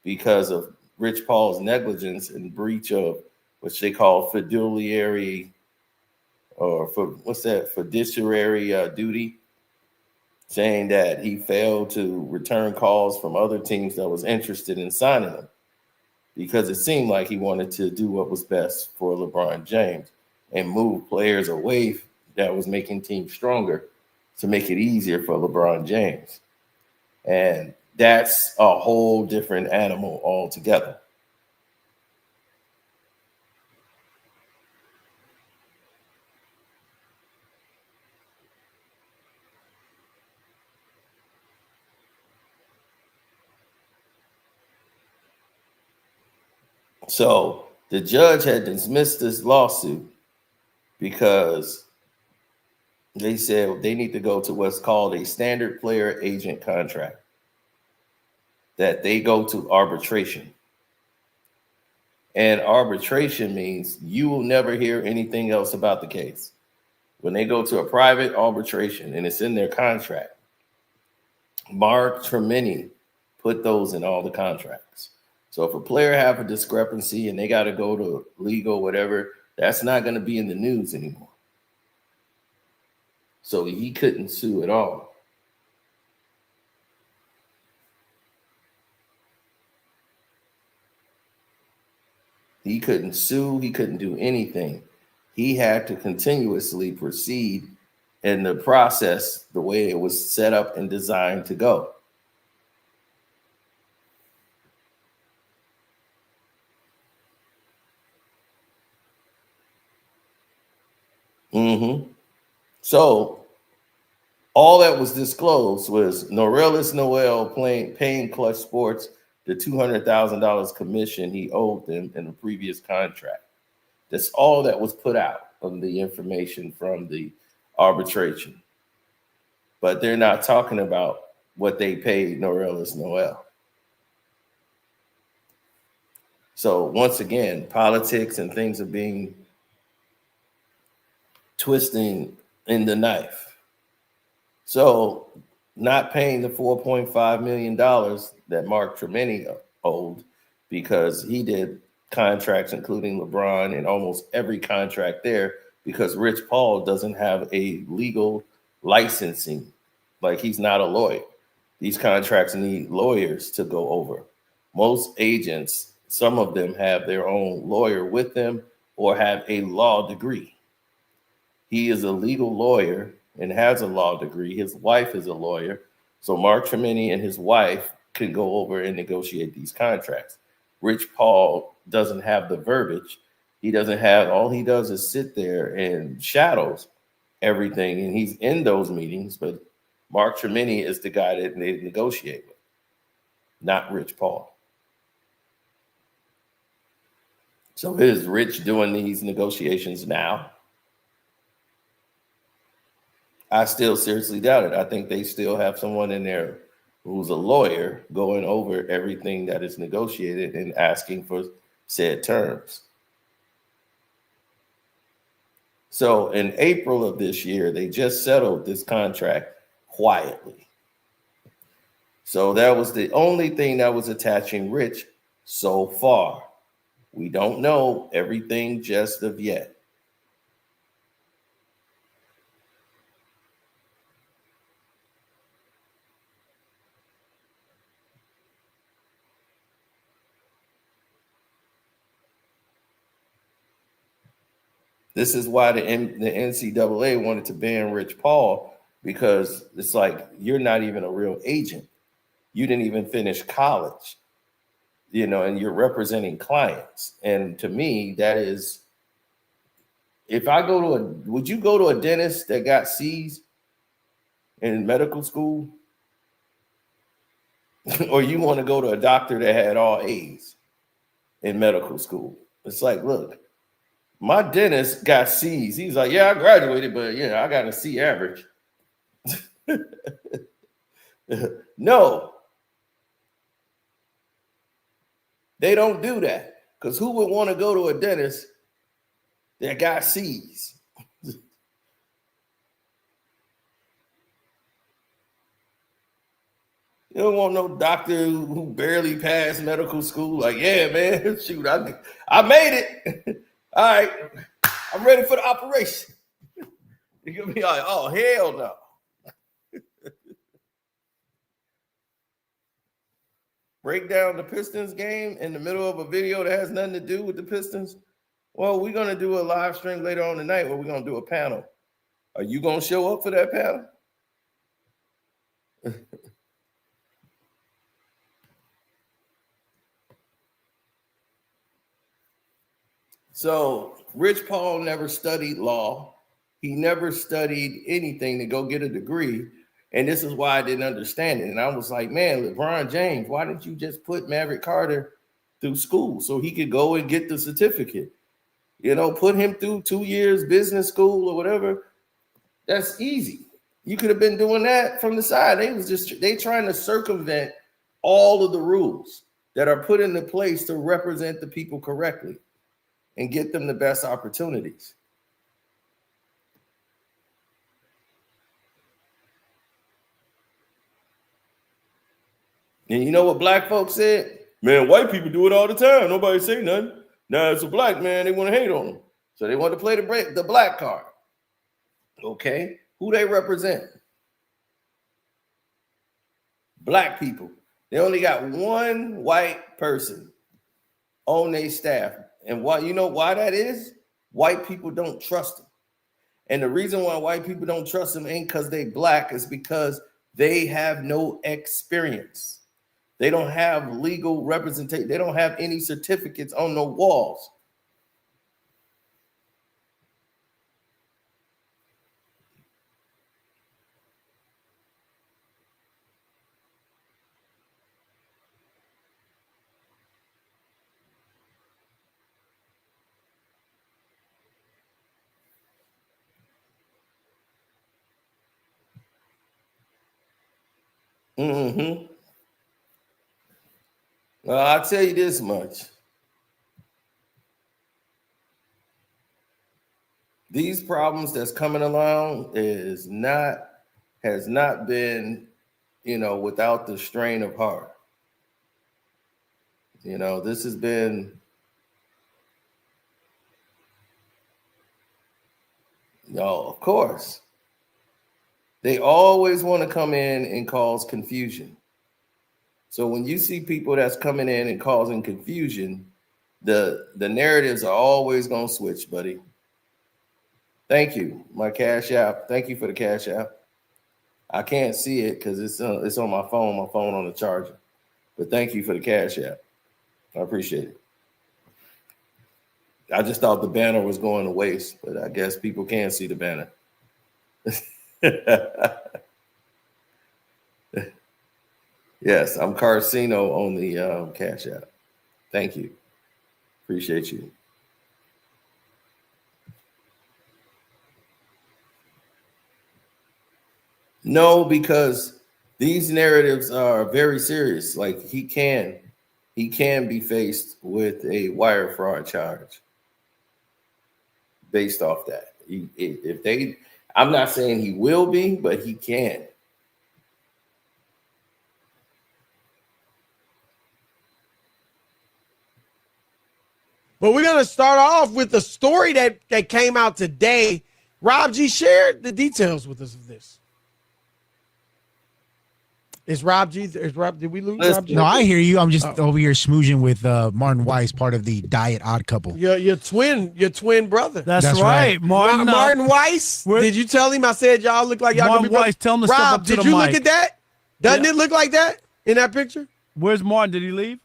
because of Rich Paul's negligence and breach of what they call fiduciary duty, saying that he failed to return calls from other teams that was interested in signing him because it seemed like he wanted to do what was best for LeBron James and move players away that was making teams stronger to make it easier for LeBron James. And that's a whole different animal altogether. So the judge had dismissed this lawsuit because They said they need to go to what's called a standard player agent contract, that they go to arbitration. And arbitration means you will never hear anything else about the case. When they go to a private arbitration, and it's in their contract, Mark Tremini put those in all the contracts. So if a player have a discrepancy and they got to go to legal, whatever, that's not going to be in the news anymore. So he couldn't sue at all. He couldn't sue. He couldn't do anything. He had to continuously proceed in the process the way it was set up and designed to go. So all that was disclosed was Norelis Noel paying Clutch Sports the $200,000 commission he owed them in the previous contract. That's all that was put out on the information from the arbitration. But they're not talking about what they paid Norelis Noel. So once again, politics and things are being twisting in the knife. So not paying the $4.5 million that Mark Tremini owed, because he did contracts including LeBron and almost every contract there, because Rich Paul doesn't have a legal licensing. Like, he's not a lawyer. These contracts need lawyers to go over. Most agents, some of them have their own lawyer with them or have a law degree. He is a legal lawyer and has a law degree. His wife is a lawyer. So Mark Tremini and his wife can go over and negotiate these contracts. Rich Paul doesn't have the verbiage. He doesn't have, all he does is sit there and shadows everything. And he's in those meetings, but Mark Tremini is the guy that they negotiate with, not Rich Paul. So is Rich doing these negotiations now? I still seriously doubt it. I think they still have someone in there who's a lawyer going over everything that is negotiated and asking for said terms. So in April of this year, they just settled this contract quietly. So that was the only thing that was attaching Rich so far. We don't know everything just of yet. This is why the NCAA wanted to ban Rich Paul, because it's like, you're not even a real agent. You didn't even finish college, and you're representing clients. And to me, that is, if I go to would you go to a dentist that got C's in medical school? Or you want to go to a doctor that had all A's in medical school? It's like, look, my dentist got C's. He's like, yeah, I graduated, but I got a C average. No, they don't do that, because who would want to go to a dentist that got C's? You don't want no doctor who barely passed medical school. Like, yeah, man, shoot, I made it. All right, I'm ready for the operation. You're going to be like, oh, hell no. Break down the Pistons game in the middle of a video that has nothing to do with the Pistons. Well, we're going to do a live stream later on tonight where we're going to do a panel. Are you going to show up for that panel? So Rich Paul never studied law. He never studied anything to go get a degree. And this is why I didn't understand it. And I was like, man, LeBron James, why didn't you just put Maverick Carter through school so he could go and get the certificate? Put him through 2 years business school or whatever. That's easy. You could have been doing that from the side. They trying to circumvent all of the rules that are put into place to represent the people correctly and get them the best opportunities. And you know what black folks said? Man, white people do it all the time. Nobody say nothing. Now it's a black man, they want to hate on him. So they want to play the black card. Okay, who they represent? Black people. They only got one white person on their staff. And why, you know why that is? White people don't trust them. And the reason why white people don't trust them ain't because they black, it's because they have no experience. They don't have legal representation. They don't have any certificates on the walls. Mm-hmm. Well, I'll tell you this much. These problems that's coming along has not been, without the strain of heart. This has been, of course. They always want to come in and cause confusion. So when you see people that's coming in and causing confusion, the narratives are always going to switch, buddy. Thank you. My Cash App. Thank you for the Cash App. I can't see it because it's on my phone on the charger. But thank you for the Cash App. I appreciate it. I just thought the banner was going to waste, but I guess people can see the banner. Yes, I'm Carcino on the Cash App. Thank you. Appreciate you. No, because these narratives are very serious. Like he can be faced with a wire fraud charge based off that. I'm not saying he will be, but he can. But we're going to start off with the story that came out today. Rob G shared the details with us of this. Did we lose Rob G? No, I hear you. I'm just over here smoozing with Martin Weiss, part of the Diet Odd Couple. Your twin brother. That's right. Martin Weiss. Did you tell him I said y'all look like y'all Martin gonna be Weiss, tell him to step Rob, up to did the you mic. look at that? Doesn't it look like that in that picture? Where's Martin? Did he leave?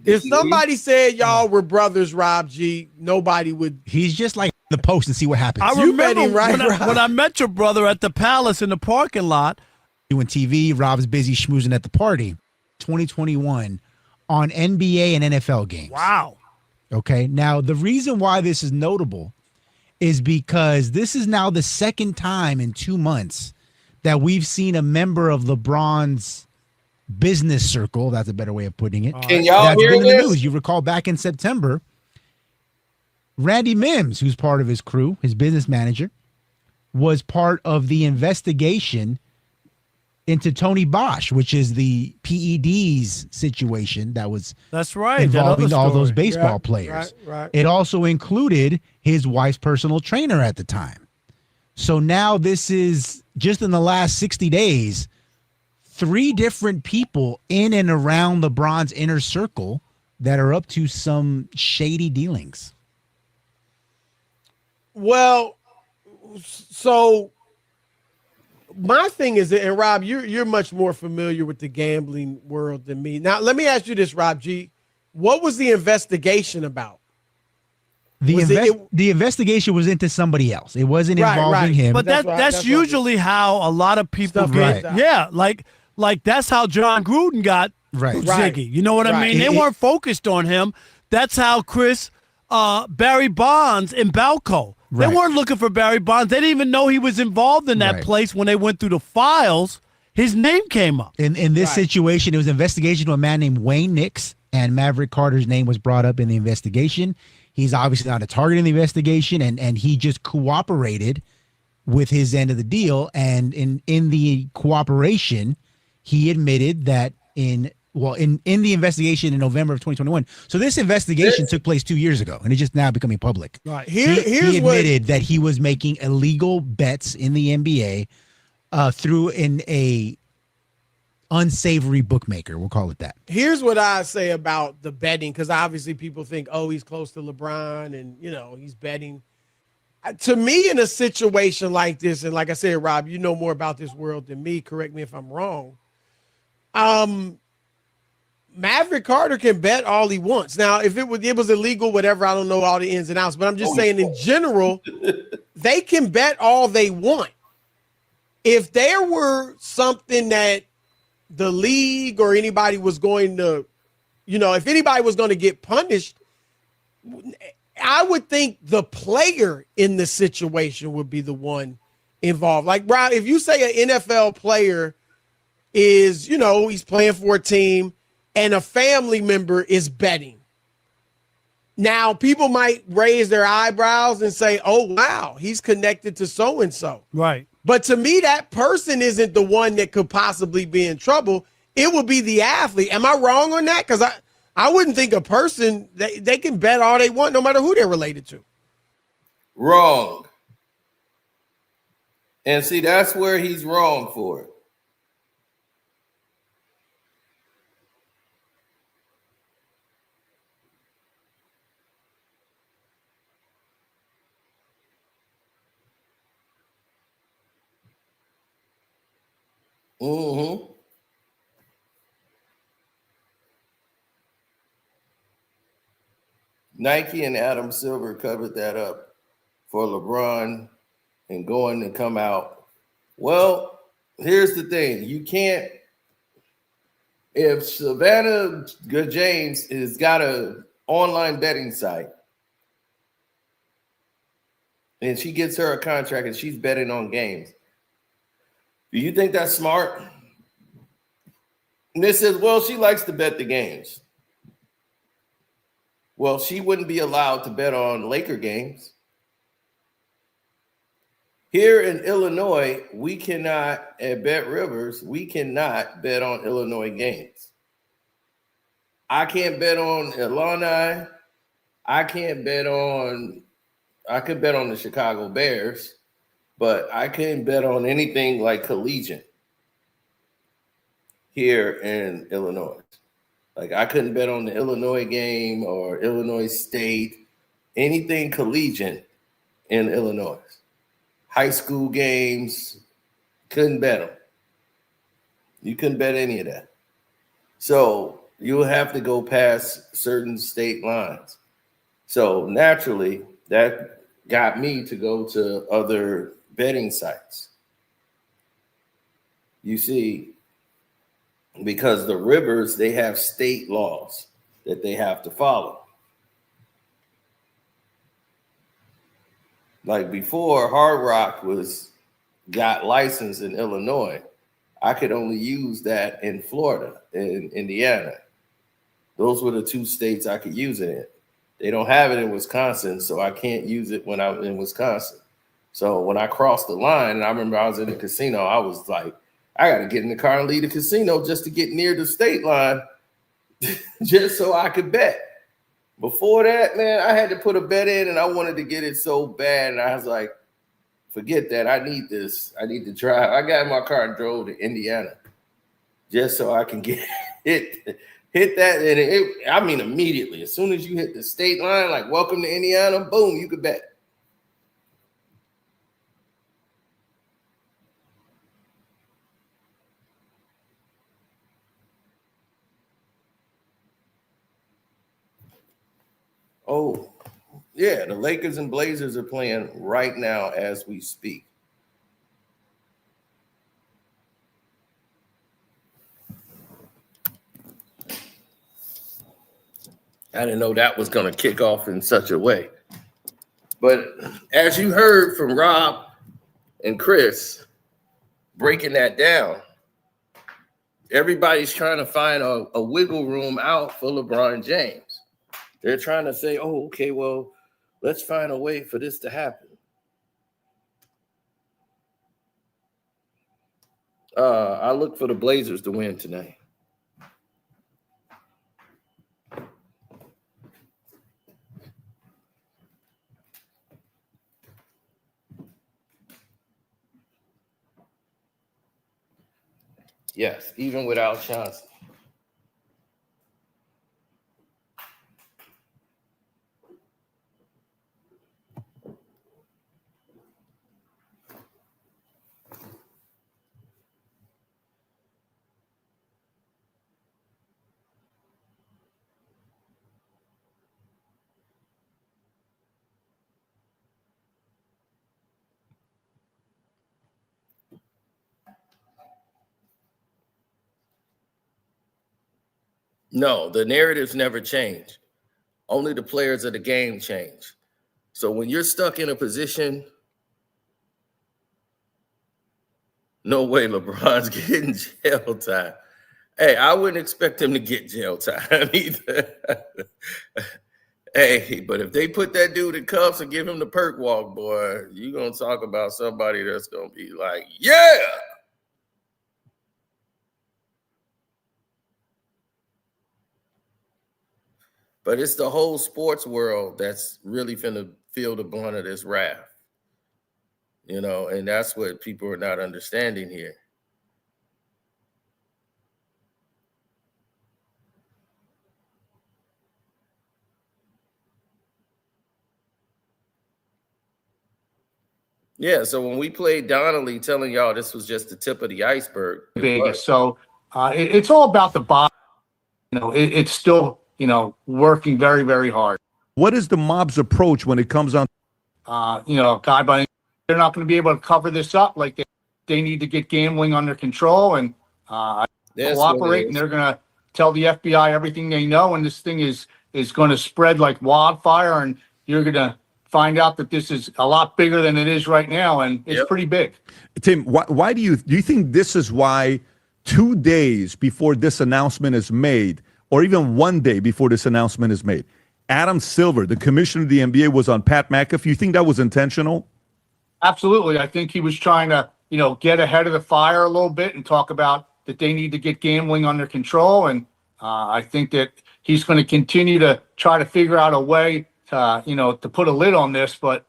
If somebody said y'all were brothers, Rob G, nobody would. He's just like the post and see what happens. I You met remember him, right, when I met your brother at the Palace in the parking lot. Doing TV, Rob's busy schmoozing at the party. 2021 on NBA and NFL games. Wow. Okay. Now, the reason why this is notable is because this is now the second time in 2 months that we've seen a member of LeBron's business circle, that's a better way of putting it, Can y'all that's hear been in the this? news. You recall back in September, Randy Mims, who's part of his crew, his business manager, was part of the investigation into Tony Bosch, which is the PEDs situation that's right, involving that all other those story. baseball players. Right. It also included his wife's personal trainer at the time. So now this is just in the last 60 days, 3 different people in and around LeBron's inner circle that are up to some shady dealings. Well, so my thing is, and Rob, you're much more familiar with the gambling world than me. Now, let me ask you this, Rob G. What was the investigation about? The investigation was into somebody else. It wasn't involving him. But that's usually how a lot of people Stuff get. like that. Yeah, like that's how John Gruden got Ziggy. You know what I mean? They weren't focused on him. That's how Barry Bonds and Balco. They weren't looking for Barry Bonds. They didn't even know he was involved in that Right. place when they went through the files. His name came up. In this situation, it was an investigation to a man named Wayne Nix, and Maverick Carter's name was brought up in the investigation. He's obviously not a target in the investigation, and he just cooperated with his end of the deal. And in the cooperation, he admitted that in the investigation in November of 2021. So this investigation took place 2 years ago, and it's just now becoming public. Right. He admitted that he was making illegal bets in the NBA through a unsavory bookmaker. We'll call it that. Here's what I say about the betting, because obviously people think, oh, he's close to LeBron and, he's betting. To me, in a situation like this, and like I said, Rob, you know more about this world than me. Correct me if I'm wrong. Maverick Carter can bet all he wants. Now, if it was illegal, whatever, I don't know all the ins and outs, but I'm just saying in general, they can bet all they want. If there were something that the league or anybody was going to, if anybody was going to get punished, I would think the player in the situation would be the one involved. Like, Rob, if you say an NFL player is, he's playing for a team and a family member is betting. Now, people might raise their eyebrows and say, oh, wow, he's connected to so-and-so. Right. But to me, that person isn't the one that could possibly be in trouble. It would be the athlete. Am I wrong on that? Because I wouldn't think a person, they can bet all they want no matter who they're related to. Wrong. And see, that's where he's wrong for it. Mm-hmm. Nike and Adam Silver covered that up for LeBron and going to come out. Well, here's the thing. You can't, if Savannah James has got a online betting site and she gets her a contract and she's betting on games, do you think that's smart? And they says, well, she likes to bet the games. Well, she wouldn't be allowed to bet on Laker games. Here in Illinois, we cannot, at Bet Rivers, we cannot bet on Illinois games. I can't bet on Illini. I could bet on the Chicago Bears, but I can't bet on anything like collegiate here in Illinois. Like I couldn't bet on the Illinois game or Illinois State, anything collegiate in Illinois. High school games, couldn't bet them. You couldn't bet any of that. So you'll have to go past certain state lines. So naturally, that got me to go to other betting sites. You see, because the Rivers, they have state laws that they have to follow. Like before Hard Rock got licensed in Illinois, I could only use that in Florida and Indiana. Those were the two states I could use it in. They don't have it in Wisconsin, so I can't use it when I'm in Wisconsin. So when I crossed the line, and I remember I was in the casino, I was like, I got to get in the car and leave the casino just to get near the state line just so I could bet. Before that, man, I had to put a bet in and I wanted to get it so bad. And I was like, forget that. I need this. I need to drive. I got in my car and drove to Indiana just so I can get hit that. And I mean, immediately, as soon as you hit the state line, like welcome to Indiana, boom, you could bet. Oh, yeah, the Lakers and Blazers are playing right now as we speak. I didn't know that was going to kick off in such a way. But as you heard from Rob and Chris breaking that down, everybody's trying to find a wiggle room out for LeBron James. They're trying to say, oh, okay, well, let's find a way for this to happen. I look for the Blazers to win tonight. Yes, even without Chauncey. No, the narratives never change. Only the players of the game change. So when you're stuck in a position, no way LeBron's getting jail time. Hey, I wouldn't expect him to get jail time either. Hey, but if they put that dude in cuffs and give him the perk walk, boy, you're going to talk about somebody that's going to be like, yeah. But it's the whole sports world that's really finna feel the brunt of this wrath. You know, and that's what people are not understanding here. Yeah, so when we played Donnelly telling y'all this was just the tip of the iceberg. Vegas. So it's all about the body. You know, it's still, working very, very hard. What is the mob's approach when it comes on? A guy by they're not going to be able to cover this up. Like they need to get gambling under control and cooperate, and they're going to tell the FBI everything they know. And this thing is going to spread like wildfire, and you're going to find out that this is a lot bigger than it is right now, and it's pretty big. Tim, why do you think this is why 2 days before this announcement is made, or even 1 day before this announcement is made, Adam Silver, the commissioner of the NBA, was on Pat McAfee? You think that was intentional? Absolutely. I think he was trying to, get ahead of the fire a little bit and talk about that they need to get gambling under control. And I think that he's going to continue to try to figure out a way to, to put a lid on this. But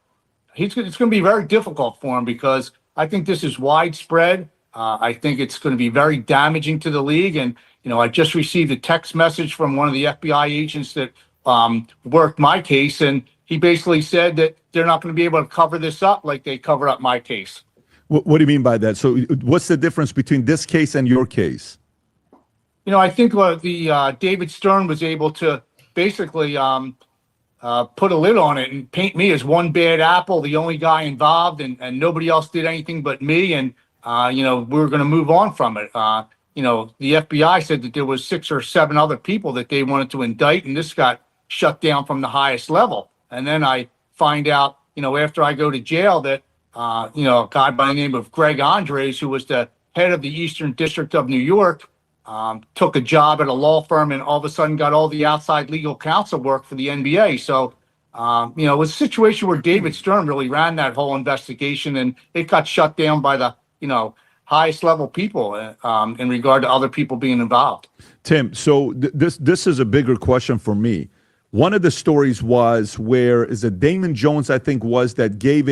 it's going to be very difficult for him because I think this is widespread. I think it's going to be very damaging to the league. And, I just received a text message from one of the FBI agents that worked my case, and he basically said that they're not going to be able to cover this up like they cover up my case. What do you mean by that? So what's the difference between this case and your case? I think the David Stern was able to basically put a lid on it and paint me as one bad apple, the only guy involved, and nobody else did anything but me. And, we were going to move on from it. The FBI said that there was 6 or 7 other people that they wanted to indict, and this got shut down from the highest level. And then I find out, after I go to jail that, a guy by the name of Greg Andres, who was the head of the Eastern District of New York, took a job at a law firm and all of a sudden got all the outside legal counsel work for the NBA. So, it was a situation where David Stern really ran that whole investigation, and it got shut down by the, highest level people in regard to other people being involved. Tim, so this is a bigger question for me. One of the stories was where is it Damon Jones, I think, was that gave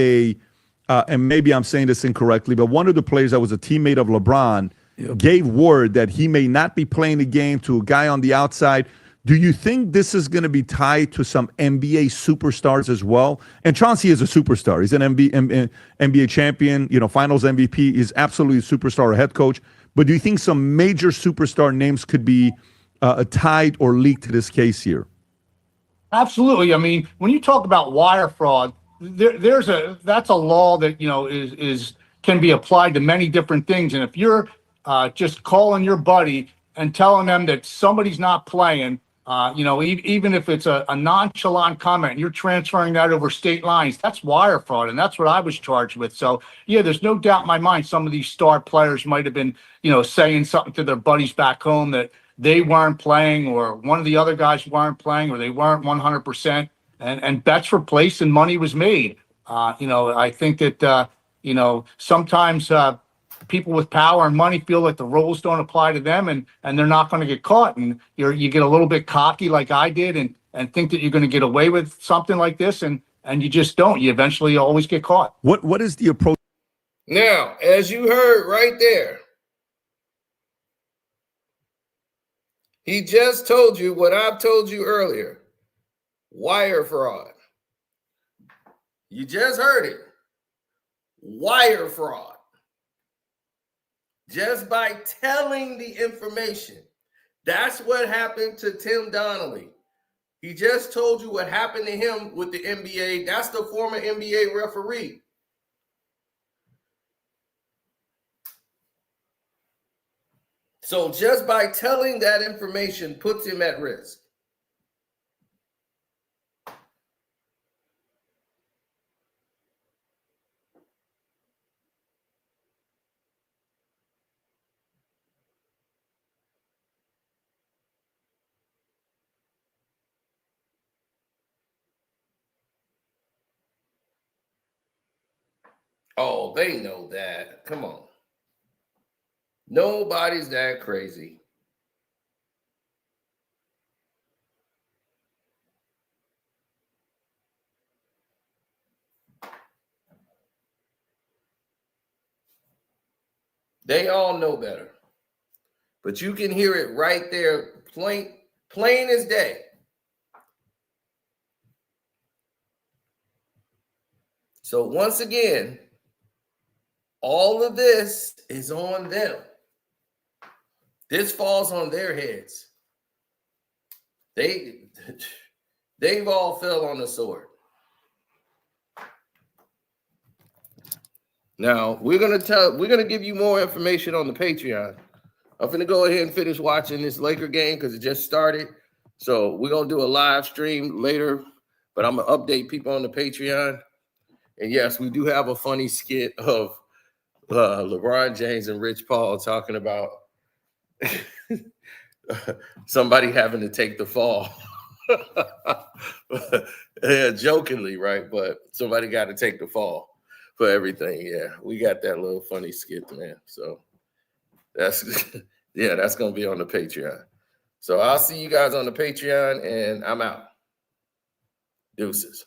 and maybe I'm saying this incorrectly, but one of the players that was a teammate of LeBron gave word that he may not be playing the game to a guy on the outside. Do you think this is going to be tied to some NBA superstars as well? And Chauncey is a superstar. He's an NBA champion, finals MVP. He's absolutely a superstar, a head coach. But do you think some major superstar names could be tied or linked to this case here? Absolutely. I mean, when you talk about wire fraud, that's a law that, can be applied to many different things. And if you're just calling your buddy and telling them that somebody's not playing, Even if it's a nonchalant comment, and you're transferring that over state lines, that's wire fraud, and that's what I was charged with. So, yeah, there's no doubt in my mind some of these star players might have been, saying something to their buddies back home that they weren't playing, or one of the other guys weren't playing, or they weren't 100%, and bets were placed and money was made. I think that, sometimes people with power and money feel like the rules don't apply to them, and they're not going to get caught. And you get a little bit cocky like I did, and think that you're going to get away with something like this, and you just don't. You eventually always get caught. What is the approach? Now, as you heard right there, he just told you what I've told you earlier. Wire fraud. You just heard it. Wire fraud. Just by telling the information. That's what happened to Tim Donnelly. He just told you what happened to him with the NBA. That's the former NBA referee. So just by telling that information puts him at risk. Oh, they know that. Come on. Nobody's that crazy. They all know better. But you can hear it right there, plain as day. So once again, all of this is on them. This falls on their heads. They've all fell on the sword. Now we're gonna give you more information on the Patreon. I'm gonna go ahead and finish watching this Laker game because it just started. So we're gonna do a live stream later, but I'm gonna update people on the Patreon. And yes, we do have a funny skit of LeBron James and Rich Paul talking about somebody having to take the fall. Yeah, jokingly, right? But somebody got to take the fall for everything. Yeah, we got that little funny skit, man. So that's going to be on the Patreon. So I'll see you guys on the Patreon, and I'm out. Deuces.